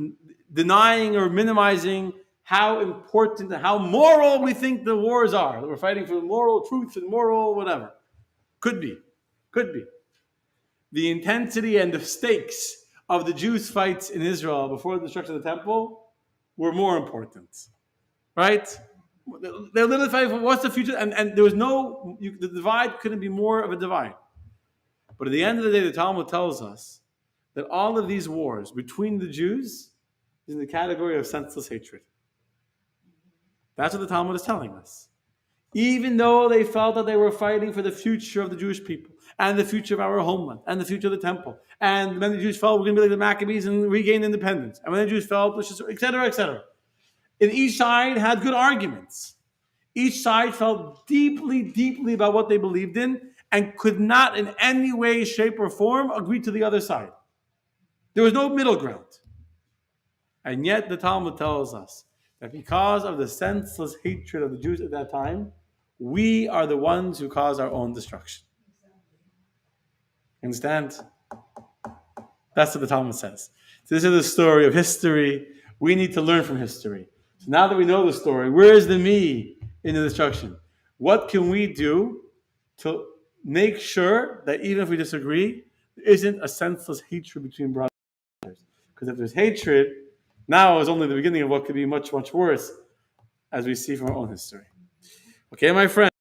denying or minimizing how important and how moral we think the wars are. That we're fighting for moral truth and moral whatever. Could be. The intensity and the stakes of the Jews' fights in Israel before the destruction of the temple were more important. Right? They're literally fighting for what's the future, and there was the divide couldn't be more of a divide. But at the end of the day, the Talmud tells us that all of these wars between the Jews is in the category of senseless hatred. That's what the Talmud is telling us. Even though they felt that they were fighting for the future of the Jewish people, and the future of our homeland, and the future of the temple, and many Jews felt we're going to be like the Maccabees and regain independence, and many Jews felt, etc., etc. And each side had good arguments. Each side felt deeply, deeply about what they believed in, and could not in any way, shape, or form agree to the other side. There was no middle ground. And yet the Talmud tells us that because of the senseless hatred of the Jews at that time, we are the ones who cause our own destruction. Understand? That's what the Talmud says. So this is the story of history. We need to learn from history. So now that we know the story, where is the me in the destruction? What can we do to make sure that even if we disagree, there isn't a senseless hatred between brothers? Because if there's hatred, now is only the beginning of what could be much, much worse, as we see from our own history. Okay, my friend.